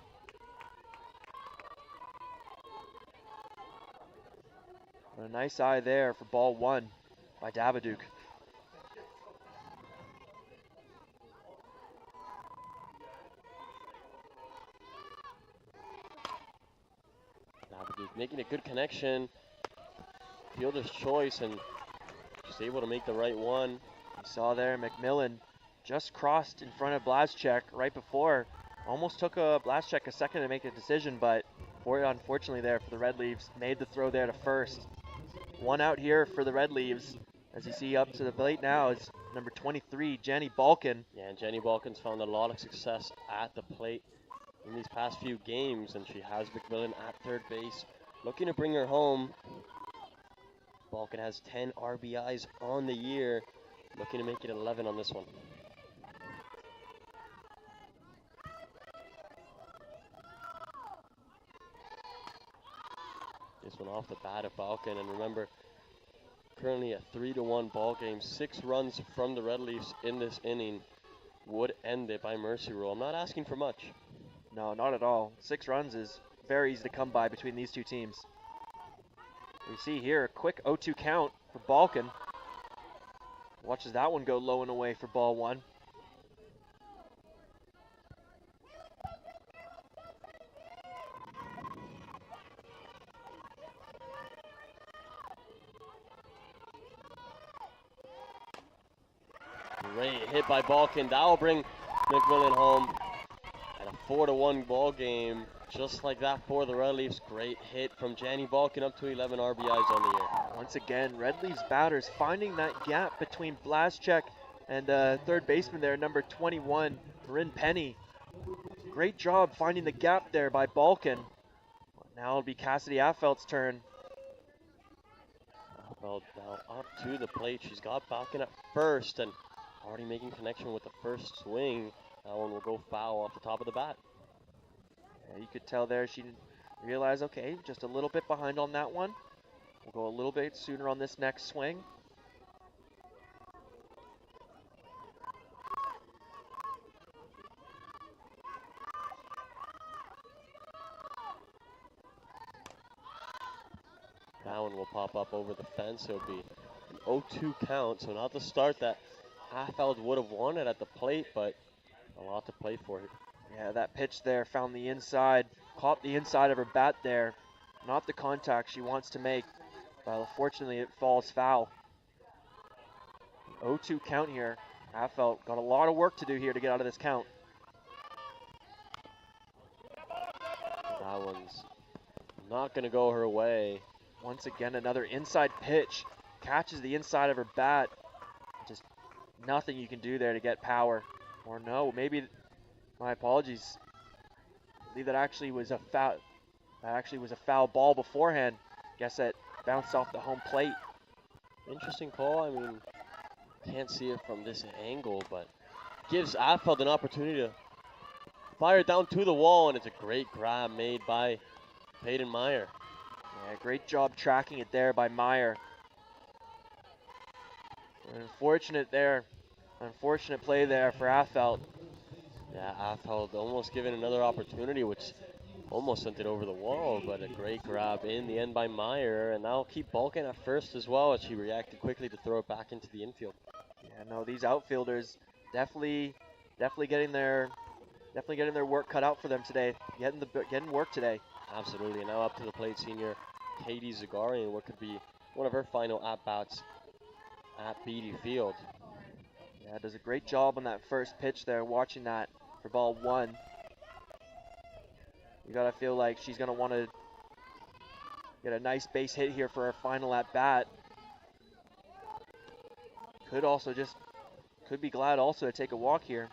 A nice eye there for ball 1 by Davidouk. Davidouk making a good connection. Fielder's choice and just able to make the right one. You saw there McMillan just crossed in front of Blaschek right before. Almost took Blaschek a second to make a decision, but unfortunately there for the Red Leafs, made the throw there to first. 1 out here for the Red Leaves As you see up to the plate now is number 23, Jenny Balkin. Yeah, and Jenny Balkin's found a lot of success at the plate in these past few games, and she has McMillan at third base, looking to bring her home. Balkin has 10 RBIs on the year, looking to make it 11 on this one. This one off the bat of Balkin, and remember, currently a 3-1 ball game. 6 runs from the Red Leafs in this inning would end it by mercy rule. I'm not asking for much. No, not at all. 6 runs is very easy to come by between these two teams. We see here a quick 0-2 count for Balkin. Watches that one go low and away for ball 1. Great hit by Balkin. That will bring McMillan home. And a 4-1 ball game, just like that for the Red Leafs. Great hit from Jenny Balkin, up to 11 RBIs on the year. Once again, Red Leafs batters finding that gap between Blaszczak and third baseman there, number 21, Bryn Penny. Great job finding the gap there by Balkin. Now it'll be Cassidy Affeld's turn. Well, now up to the plate. She's got Balkin at first and already making connection with the first swing. That one will go foul off the top of the bat. Yeah, you could tell there she realized, okay, just a little bit behind on that one. We'll go a little bit sooner on this next swing. That one will pop up over the fence. It'll be an 0-2 count, so not the start that Affeld would have wanted at the plate, but a lot to play for here. Yeah, that pitch there found the inside, caught the inside of her bat there. Not the contact she wants to make, but unfortunately it falls foul. 0-2 count here. Affeld got a lot of work to do here to get out of this count. That one's not going to go her way. Once again, another inside pitch. Catches the inside of her bat. Just nothing you can do there to get power. Or no, maybe, my apologies. I believe that actually was a foul. That actually was a foul ball beforehand. Guess that bounced off the home plate. Interesting call. I mean, can't see it from this angle, but gives Affeld an opportunity to fire it down to the wall, and it's a great grab made by Peyton Meyer. Yeah, great job tracking it there by Meyer. Unfortunate play there for Affeld. Yeah, Affeld almost given another opportunity, which almost sent it over the wall, but a great grab in the end by Meyer, and that'll keep Balkin at first as well, as she reacted quickly to throw it back into the infield. Yeah, no, these outfielders definitely getting their work cut out for them today. Getting work today. Absolutely. Now up to the plate, senior Katie Zagarian, what could be one of her final at-bats at Beatty Field. Yeah, does a great job on that first pitch there, watching that for ball 1. You gotta feel like she's gonna want to get a nice base hit here for her final at-bat. Could be glad also to take a walk here.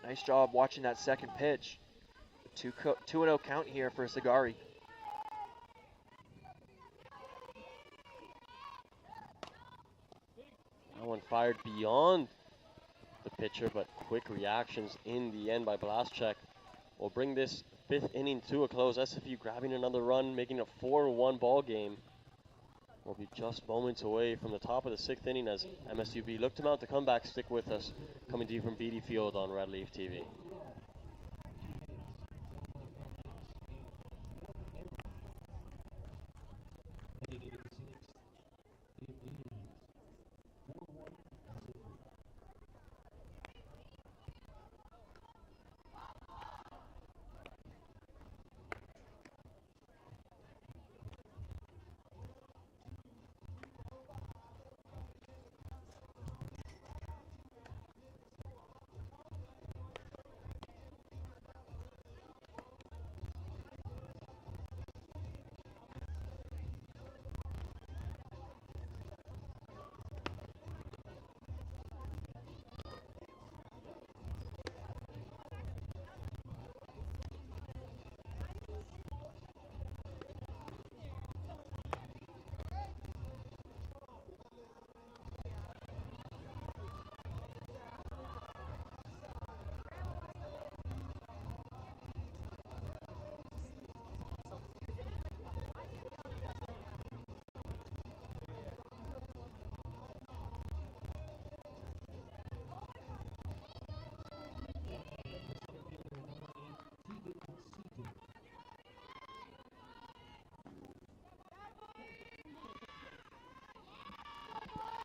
Nice job watching that second pitch. 2-0 count here for Zagari. That one fired beyond the pitcher, but quick reactions in the end by Blaszczak will bring this 5th inning to a close. SFU grabbing another run, making it a 4-1 ball game. We'll be just moments away from the top of the 6th inning as MSUB look to mount the comeback. Stick with us, coming to you from Beatty Field on Red Leaf TV.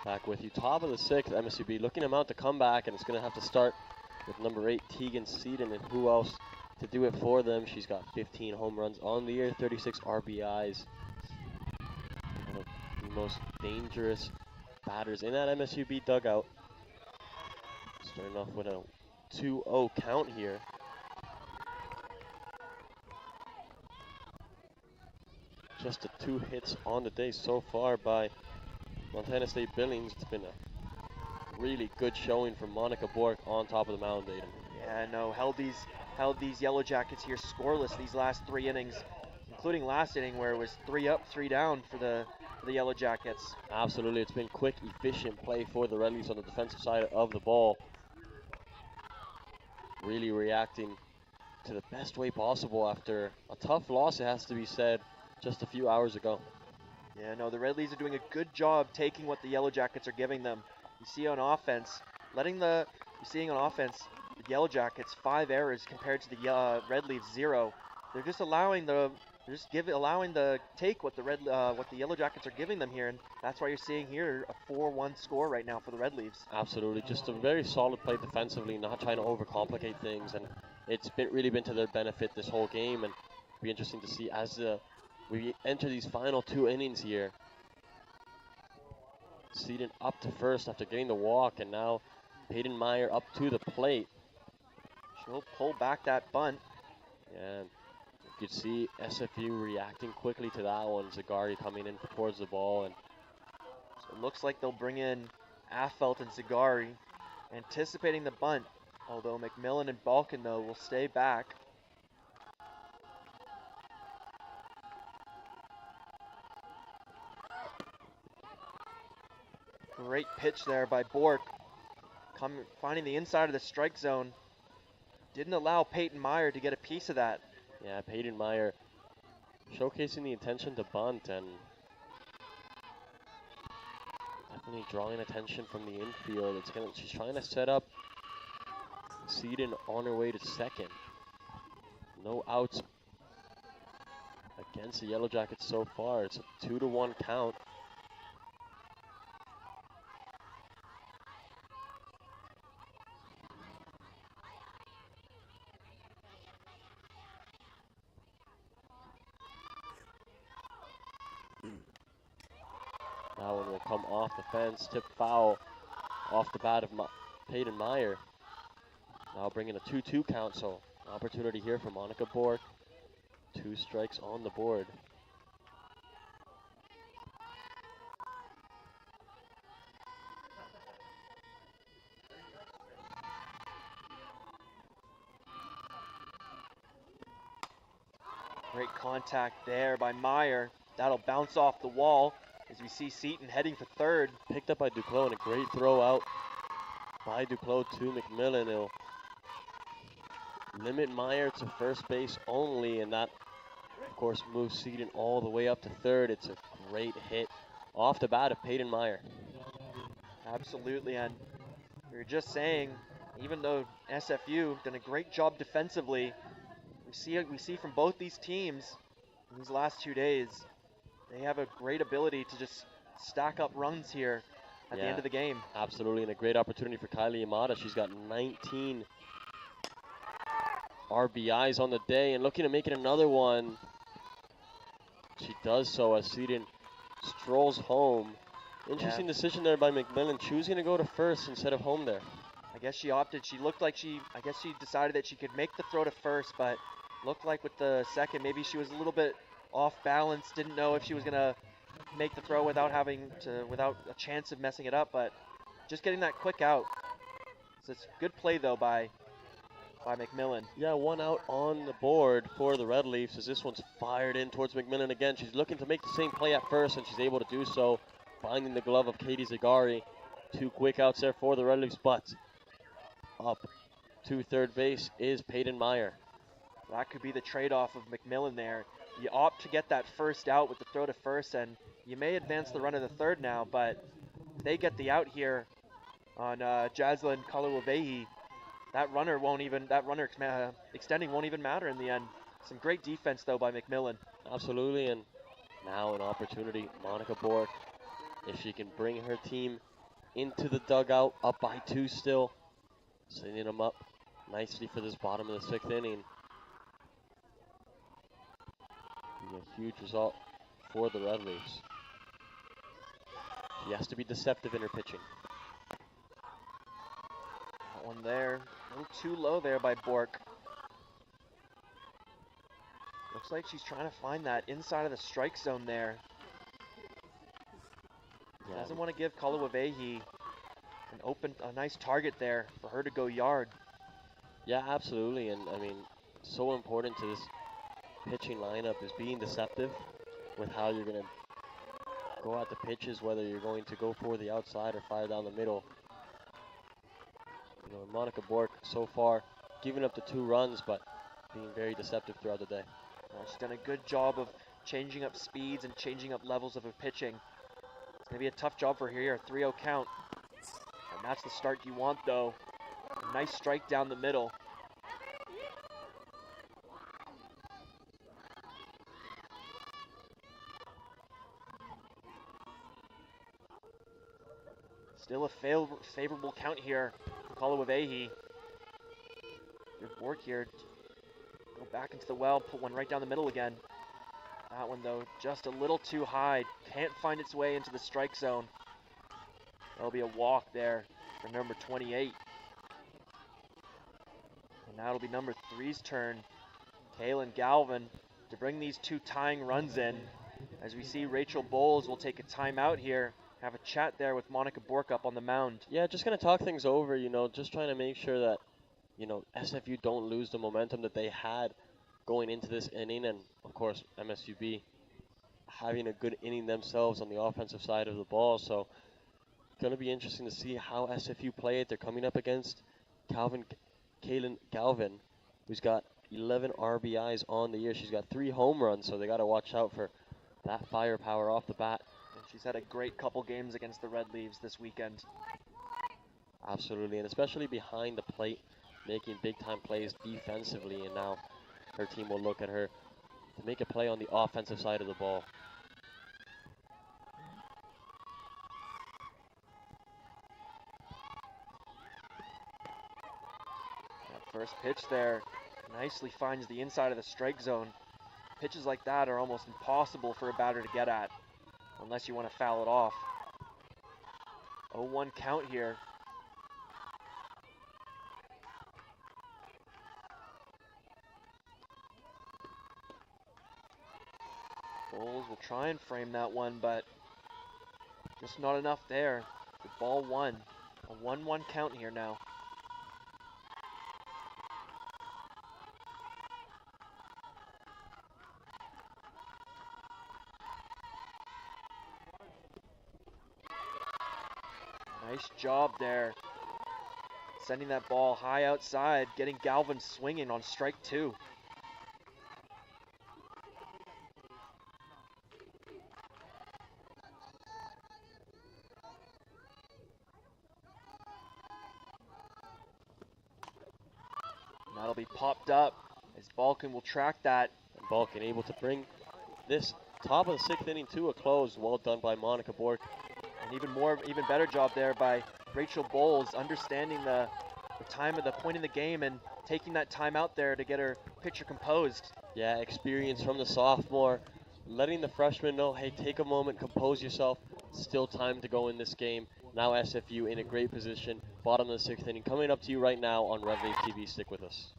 Back with you. Top of the 6th, MSUB looking to mount the comeback, and it's going to have to start with number 8, Tegan Seaton, and who else to do it for them. She's got 15 home runs on the year, 36 RBIs. One of the most dangerous batters in that MSUB dugout. Starting off with a 2-0 count here. Just the 2 hits on the day so far by Montana State Billings. It's been a really good showing from Monica Bork on top of the mound, Aiden. Yeah, no, held these Yellow Jackets here scoreless these last 3 innings, including last inning where it was 3 up, 3 down for the Yellow Jackets. Absolutely, it's been quick, efficient play for the Red Leafs on the defensive side of the ball. Really reacting to the best way possible after a tough loss, it has to be said, just a few hours ago. Yeah, no, the Red Leafs are doing a good job taking what the Yellow Jackets are giving them. You see on offense, you're seeing on offense, the Yellow Jackets 5 errors compared to the Red Leafs 0. They're just allowing take what the Yellow Jackets are giving them here, and that's why you're seeing here a 4-1 score right now for the Red Leafs. Absolutely, just a very solid play defensively, not trying to overcomplicate things, and it's really been to their benefit this whole game, and it'll be interesting to see as we enter these final 2 innings here. Seaton up to first after getting the walk, and now Peyton Meyer up to the plate. She'll pull back that bunt. And you could see SFU reacting quickly to that one. Zagari coming in towards the ball, and so it looks like they'll bring in Affelt and Zagari, anticipating the bunt. Although McMillan and Balkan though will stay back. Great pitch there by Bork. Finding the inside of the strike zone. Didn't allow Peyton Meyer to get a piece of that. Yeah, Peyton Meyer showcasing the intention to bunt and definitely drawing attention from the infield. She's trying to set up Seaton on her way to second. No outs against the Yellow Jackets so far. It's a 2-1 count. That one will come off the fence, tip foul off the bat of Peyton Meyer. Now bringing a 2-2 count, so opportunity here for Monica Bork. 2 strikes on the board. Great contact there by Meyer. That'll bounce off the wall as we see Seaton heading for third. Picked up by Duclos, and a great throw out by Duclos to McMillan. It'll limit Meyer to first base only, and that, of course, moves Seaton all the way up to third. It's a great hit off the bat of Peyton Meyer. Absolutely, and we were just saying, even though SFU done a great job defensively, we see from both these teams in these last 2 days, they have a great ability to just stack up runs here at the end of the game. Absolutely, and a great opportunity for Kylie Yamada. She's got 19 RBIs on the day and looking to make it another one. She does so as Seaton strolls home. Interesting decision there by McMillan, choosing to go to first instead of home there. I guess she opted, I guess she decided that she could make the throw to first, but looked like with the second, maybe she was a little bit off balance, didn't know if she was gonna make the throw without a chance of messing it up, but just getting that quick out. So it's good play though by McMillan. Yeah, 1 out on the board for the Red Leafs as this one's fired in towards McMillan again. She's looking to make the same play at first, and she's able to do so, finding the glove of Katie Zagari. 2 quick outs there for the Red Leafs, but up to third base is Peyton Meyer. That could be the trade-off of McMillan there. You opt to get that first out with the throw to first, and you may advance the runner to third now, but if they get the out here on Jaslyn Kaluwavehi, that runner extending won't even matter in the end. Some great defense though by McMillan. Absolutely, and now an opportunity. Monica Bork, if she can bring her team into the dugout, up by 2 still. Setting them up nicely for this bottom of the 6th inning. Be a huge result for the Red Leafs. She has to be deceptive in her pitching. That one there, a little too low there by Bork. Looks like she's trying to find that inside of the strike zone there. Yeah. Doesn't want to give Kalawavehi a nice target there for her to go yard. Yeah, absolutely. And I mean, so important to this pitching lineup is being deceptive with how you're going to go at the pitches, whether you're going to go for the outside or fire down the middle. You know, Monica Bork so far giving up the 2 runs, but being very deceptive throughout the day. She's done a good job of changing up speeds and changing up levels of her pitching. It's going to be a tough job for her here, 3-0 count. And that's the start you want, though. A nice strike down the middle. Still a favorable count here for Kalawavehi. Good work here. Go back into the well, put one right down the middle again. That one, though, just a little too high. Can't find its way into the strike zone. There'll be a walk there for number 28. And now it'll be number 3's turn. Kaylin Galvin to bring these 2 tying runs in. As we see, Rachel Bowles will take a timeout here. Have a chat there with Monica Bork up on the mound. Yeah, just going to talk things over, you know, just trying to make sure that, you know, SFU don't lose the momentum that they had going into this inning. And, of course, MSUB having a good inning themselves on the offensive side of the ball. So, going to be interesting to see how SFU play it. They're coming up against Kaylin Galvin, who's got 11 RBIs on the year. She's got 3 home runs, so they got to watch out for that firepower off the bat. And she's had a great couple games against the Red Leaves this weekend. Absolutely, and especially behind the plate, making big-time plays defensively, and now her team will look at her to make a play on the offensive side of the ball. That first pitch there nicely finds the inside of the strike zone. Pitches like that are almost impossible for a batter to get at, unless you want to foul it off. 0-1 count here. Bowles will try and frame that one, but just not enough there. The ball 1. A 1-1 count here now. Nice job there. Sending that ball high outside, getting Galvin swinging on strike 2. That'll be popped up as Balkan will track that. And Balkan able to bring this top of the 6th inning to a close. Well done by Monica Bork. And even better job there by Rachel Bowles, understanding the time of the point in the game and taking that time out there to get her pitcher composed. Yeah, experience from the sophomore, letting the freshman know, hey, take a moment, compose yourself. Still time to go in this game. Now SFU in a great position, bottom of the 6th inning. Coming up to you right now on Red Leaf TV. Stick with us.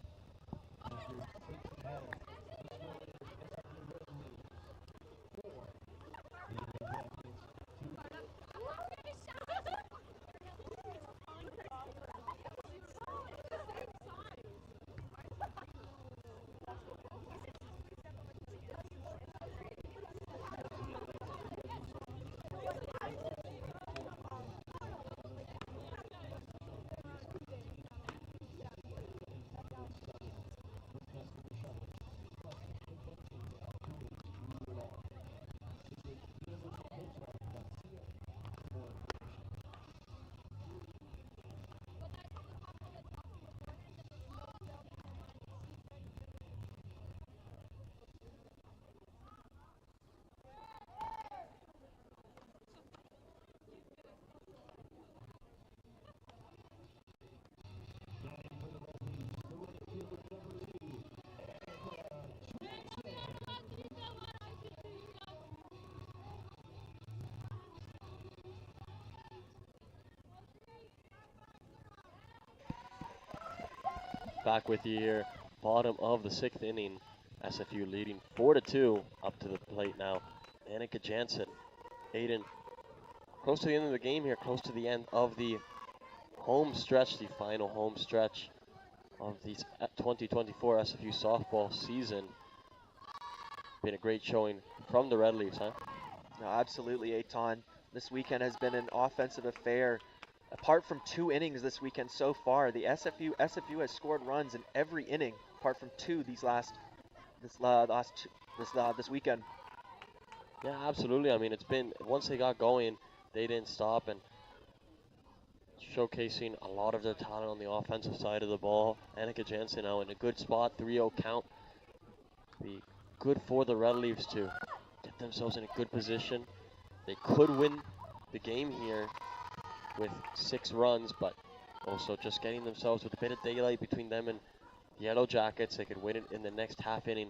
back with you here. Bottom of the 6th inning. SFU leading 4-2. Up to the plate now. Annika Jansen. Aiden, close to the end of the game here, close to the end of the home stretch, the final home stretch of the 2024 SFU softball season. Been a great showing from the Red Leafs, huh? No, absolutely, Eitan. This weekend has been an offensive affair. Apart from 2 innings this weekend so far, the SFU has scored runs in every inning, apart from 2 this weekend. Yeah, absolutely. I mean, it's been, once they got going, they didn't stop, and showcasing a lot of their talent on the offensive side of the ball. Annika Jansen now in a good spot, 3-0 count. Be good for the Red Leafs to get themselves in a good position. They could win the game here with 6 runs, but also just getting themselves with a bit of daylight between them and Yellow Jackets. They could win it in the next half inning.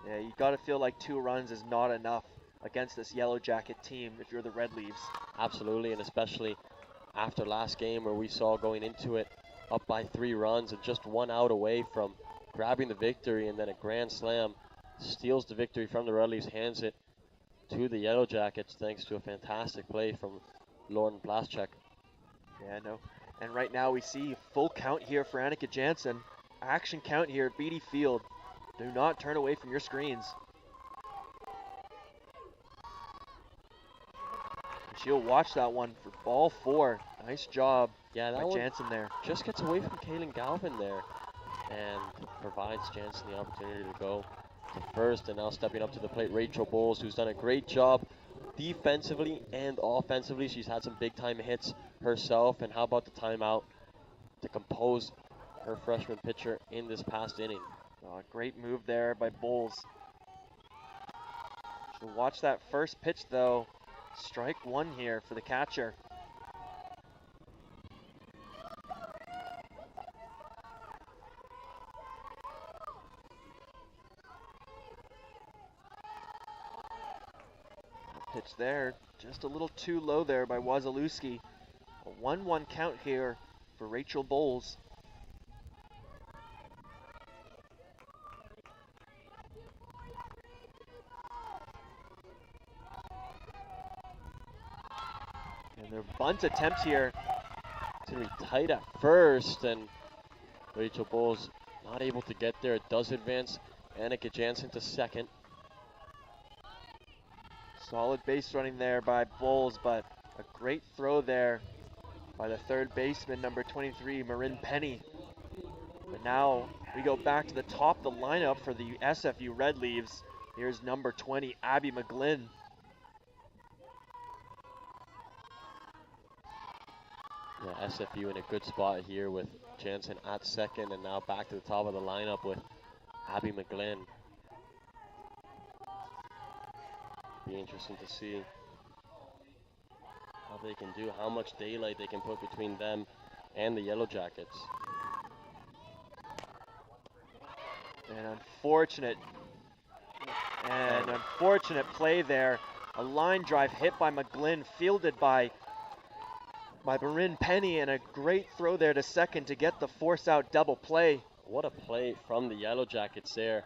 Yeah, you got to feel like 2 runs is not enough against this Yellow Jacket team if you're the Red Leafs. Absolutely, and especially after last game where we saw going into it up by 3 runs and just 1 out away from grabbing the victory, and then a grand slam steals the victory from the Red Leafs, hands it to the Yellow Jackets thanks to a fantastic play from Lauren Blaschek. Yeah, no. And right now we see full count here for Annika Jansen. Action count here at Beatty Field. Do not turn away from your screens. She'll watch that one for ball 4. Nice job Yeah, that by one Jansen there. just gets away from Kaylin Galvin there and provides Jansen the opportunity to go to first. And now stepping up to the plate, Rachel Bowles, who's done a great job defensively and offensively. She's had some big time hits herself. And how about the timeout to compose her freshman pitcher in this past inning? Great move there by Bowles. She'll watch that first pitch though. Strike 1 here for the catcher. Pitch there, just a little too low there by Wazalewski. A 1-1 count here for Rachel Bowles. And their bunt attempt here. It's going to be tight at first, and Rachel Bowles not able to get there. It does advance Annika Jansen to second. Solid base running there by Bowles, but a great throw there by the third baseman, number 23, Marin Penny. And now we go back to the top of the lineup for the SFU Red Leaves. Here's number 20, Abby McGlynn. Yeah, SFU in a good spot here with Jansen at second, and now back to the top of the lineup with Abby McGlynn. Be interesting to see how they can do, how much daylight they can put between them and the Yellow Jackets. An unfortunate play there. A line drive hit by McGlynn, fielded by Marin Penny, and a great throw there to second to get the force out double play. What a play from the Yellow Jackets there.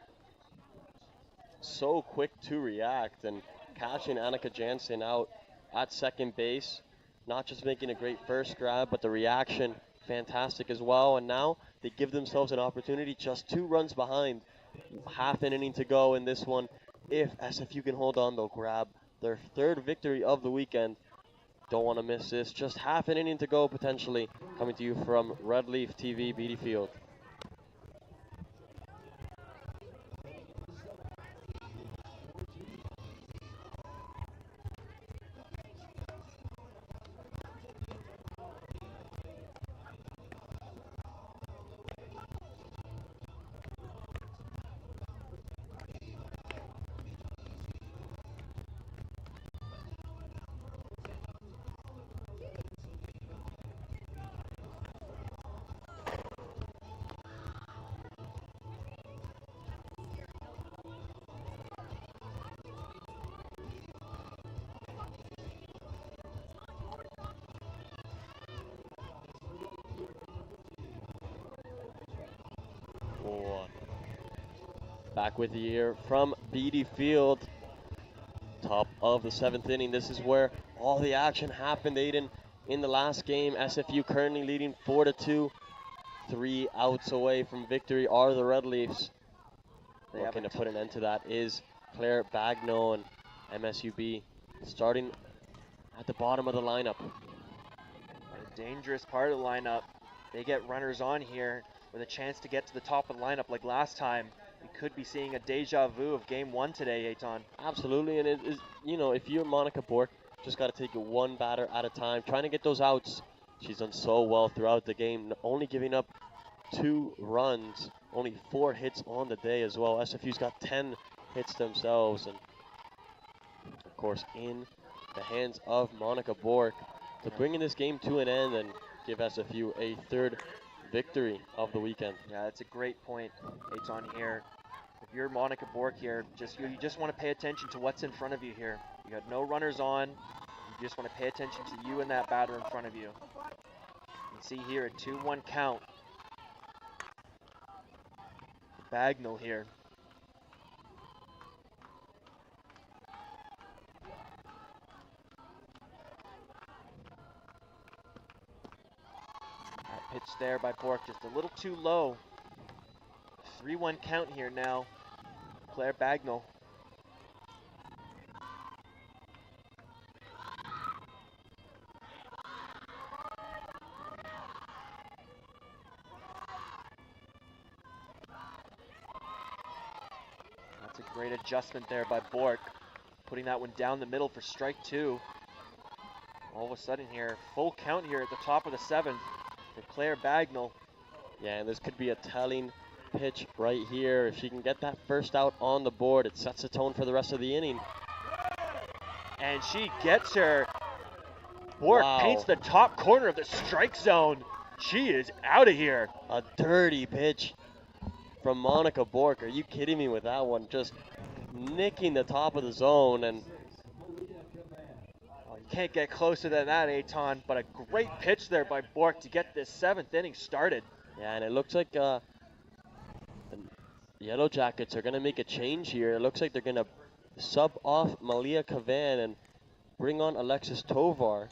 So quick to react and catching Annika Jansen out at second base. Not just making a great first grab, but the reaction fantastic as well. And now they give themselves an opportunity, just 2 runs behind. Half an inning to go in this one. If SFU can hold on, they'll grab their 3rd victory of the weekend. Don't want to miss this. Just half an inning to go potentially. Coming to you from Red Leaf TV, Beatty Field. 4-1. Back with you here from Beatty Field. Top of the 7th inning. This is where all the action happened, Aiden. In the last game, SFU currently leading 4-2. 3 outs away from victory are the Red Leafs. Looking to put an end to that is Claire Bagno and MSUB starting at the bottom of the lineup. A dangerous part of the lineup. They get runners on here with a chance to get to the top of the lineup like last time. We could be seeing a deja vu of game 1 today, Eitan. Absolutely, and it is, you know, if you're Monica Bork, just got to take it one batter at a time, trying to get those outs. She's done so well throughout the game, only giving up 2 runs, only 4 hits on the day as well. SFU's got 10 hits themselves, and of course in the hands of Monica Bork to bringing this game to an end and give SFU a 3rd victory of the weekend. Yeah, that's a great point, Eitan here. If you're Monica Bork here, you just want to pay attention to what's in front of you here. You got no runners on. You just want to pay attention to you and that batter in front of you. You can see here a 2-1 count. Bagnall here. That pitch there by Bork just a little too low. 3-1 count here now. Claire Bagnall. That's a great adjustment there by Bork, putting that one down the middle for strike 2. All of a sudden here, full count here at the top of the 7th for Claire Bagnall. Yeah, and this could be a telling pitch right here. If she can get that first out on the board, it sets the tone for the rest of the inning. And she gets her. Bork paints the top corner of the strike zone. She is out of here. A dirty pitch from Monica Bork. Are you kidding me with that one? Just nicking the top of the zone. And you can't get closer than that, Eitan, but a great pitch there by Bork to get this 7th inning started. Yeah, and it looks like the Yellow Jackets are going to make a change here. It looks like they're going to sub off Malia Kavan and bring on Alexis Tovar.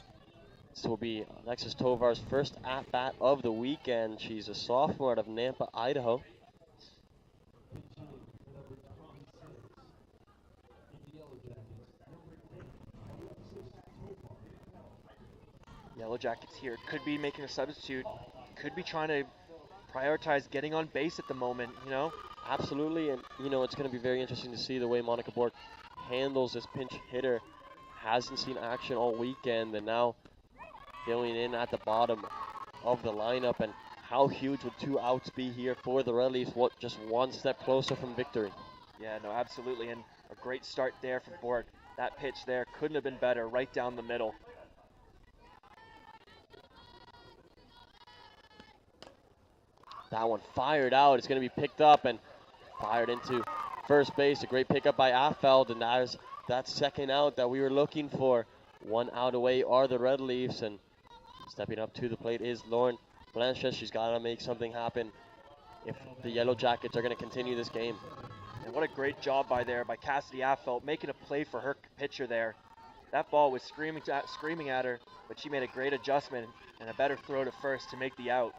This will be Alexis Tovar's first at-bat of the weekend. She's a sophomore out of Nampa, Idaho. Yellow Jackets here could be making a substitute, could be trying to prioritize getting on base at the moment, you know? Absolutely, and you know, it's going to be very interesting to see the way Monica Bork handles this pinch hitter. Hasn't seen action all weekend, and now going in at the bottom of the lineup. And how huge would 2 outs be here for the Red Leafs? What, just one step closer from victory. Yeah, no, absolutely, and a great start there from Bork. That pitch there couldn't have been better, right down the middle. That one fired out. It's going to be picked up and fired into first base. A great pickup by Affeld, and that is that second out that we were looking for. 1 out away are the Red Leafs, and stepping up to the plate is Lauren Blanchett. She's got to make something happen if the Yellow Jackets are going to continue this game. And what a great job by Cassidy Affeld, making a play for her pitcher there. That ball was screaming at her, but she made a great adjustment and a better throw to first to make the out.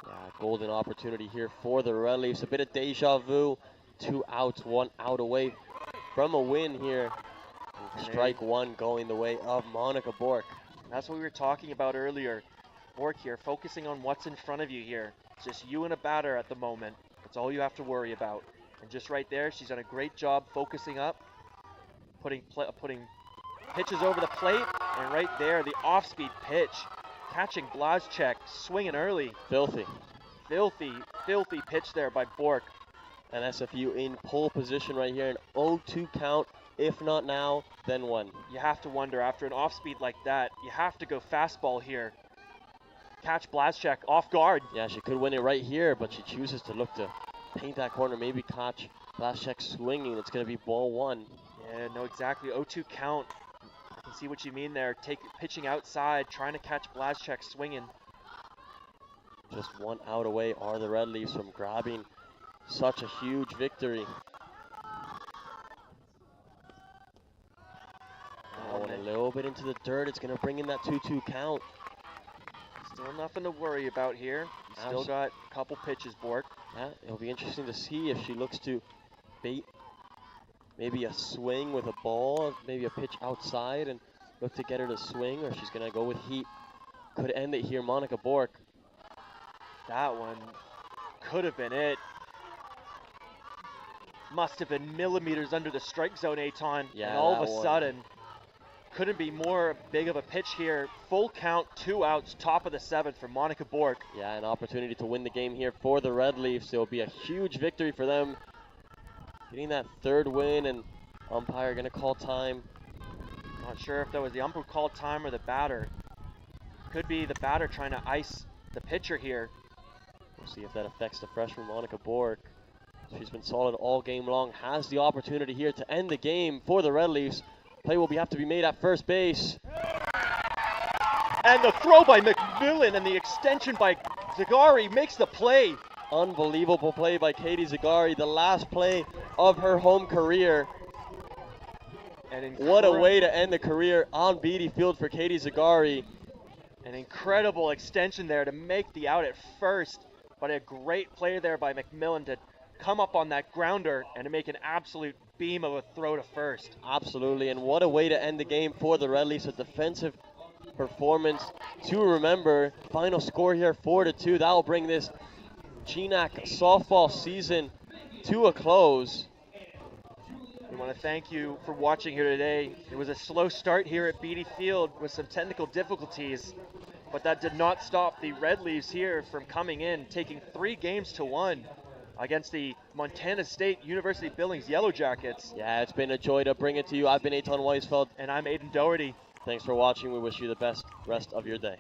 Yeah, golden opportunity here for the Red Leafs. A bit of deja vu. 2 outs, 1 out away from a win here. And strike 1 going the way of Monica Bork. That's what we were talking about earlier. Bork here, focusing on what's in front of you here. It's just you and a batter at the moment. That's all you have to worry about. And just right there, she's done a great job focusing up, putting pitches over the plate, and right there, the off-speed pitch. Catching Blazchek, swinging early. Filthy pitch there by Bork. And SFU in pole position right here, an 0-2 count. If not now, then when? You have to wonder, after an off-speed like that, you have to go fastball here. Catch Blazchek off guard. Yeah, she could win it right here, but she chooses to look to paint that corner, maybe catch Blazchek swinging. It's going to be ball 1. Yeah, no, exactly. 0-2 count. I can see what you mean there. Pitching outside, trying to catch Blazchek swinging. Just one out away are the Red Leafs from grabbing such a huge victory. Going a little bit into the dirt. It's going to bring in that 2-2 count. Still nothing to worry about here. Still got a couple pitches, Bork. Yeah, it'll be interesting to see if she looks to bait maybe a swing with a ball, maybe a pitch outside and look to get her to swing, or she's going to go with heat. Could end it here, Monica Bork. That one could have been it. Must have been millimeters under the strike zone, Aton. Yeah, and all of a sudden, couldn't be more big of a pitch here. Full count, 2 outs, top of the 7th for Monica Bork. Yeah, an opportunity to win the game here for the Red Leafs. It'll be a huge victory for them. Getting that 3rd win, and umpire going to call time. Not sure if that was the umpire called time or the batter. Could be the batter trying to ice the pitcher here. We'll see if that affects the freshman Monica Bork. She's been solid all game long. Has the opportunity here to end the game for the Red Leafs. Play will have to be made at first base. And the throw by McMillan and the extension by Zagari makes the play. Unbelievable play by Katie Zagari. The last play of her home career. And what a way to end the career on Beatty Field for Katie Zagari. An incredible extension there to make the out at first, but a great play there by McMillan to come up on that grounder and to make an absolute beam of a throw to first. Absolutely, and what a way to end the game for the Red Leafs. A defensive performance to remember. Final score here, 4-2. That will bring this GNAC softball season to a close. We want to thank you for watching here today. It was a slow start here at Beatty Field with some technical difficulties, but that did not stop the Red Leafs here from coming in, taking 3-1 against the Montana State University Billings Yellow Jackets. Yeah, it's been a joy to bring it to you. I've been Aton Weisfeld. And I'm Aiden Doherty. Thanks for watching. We wish you the best rest of your day.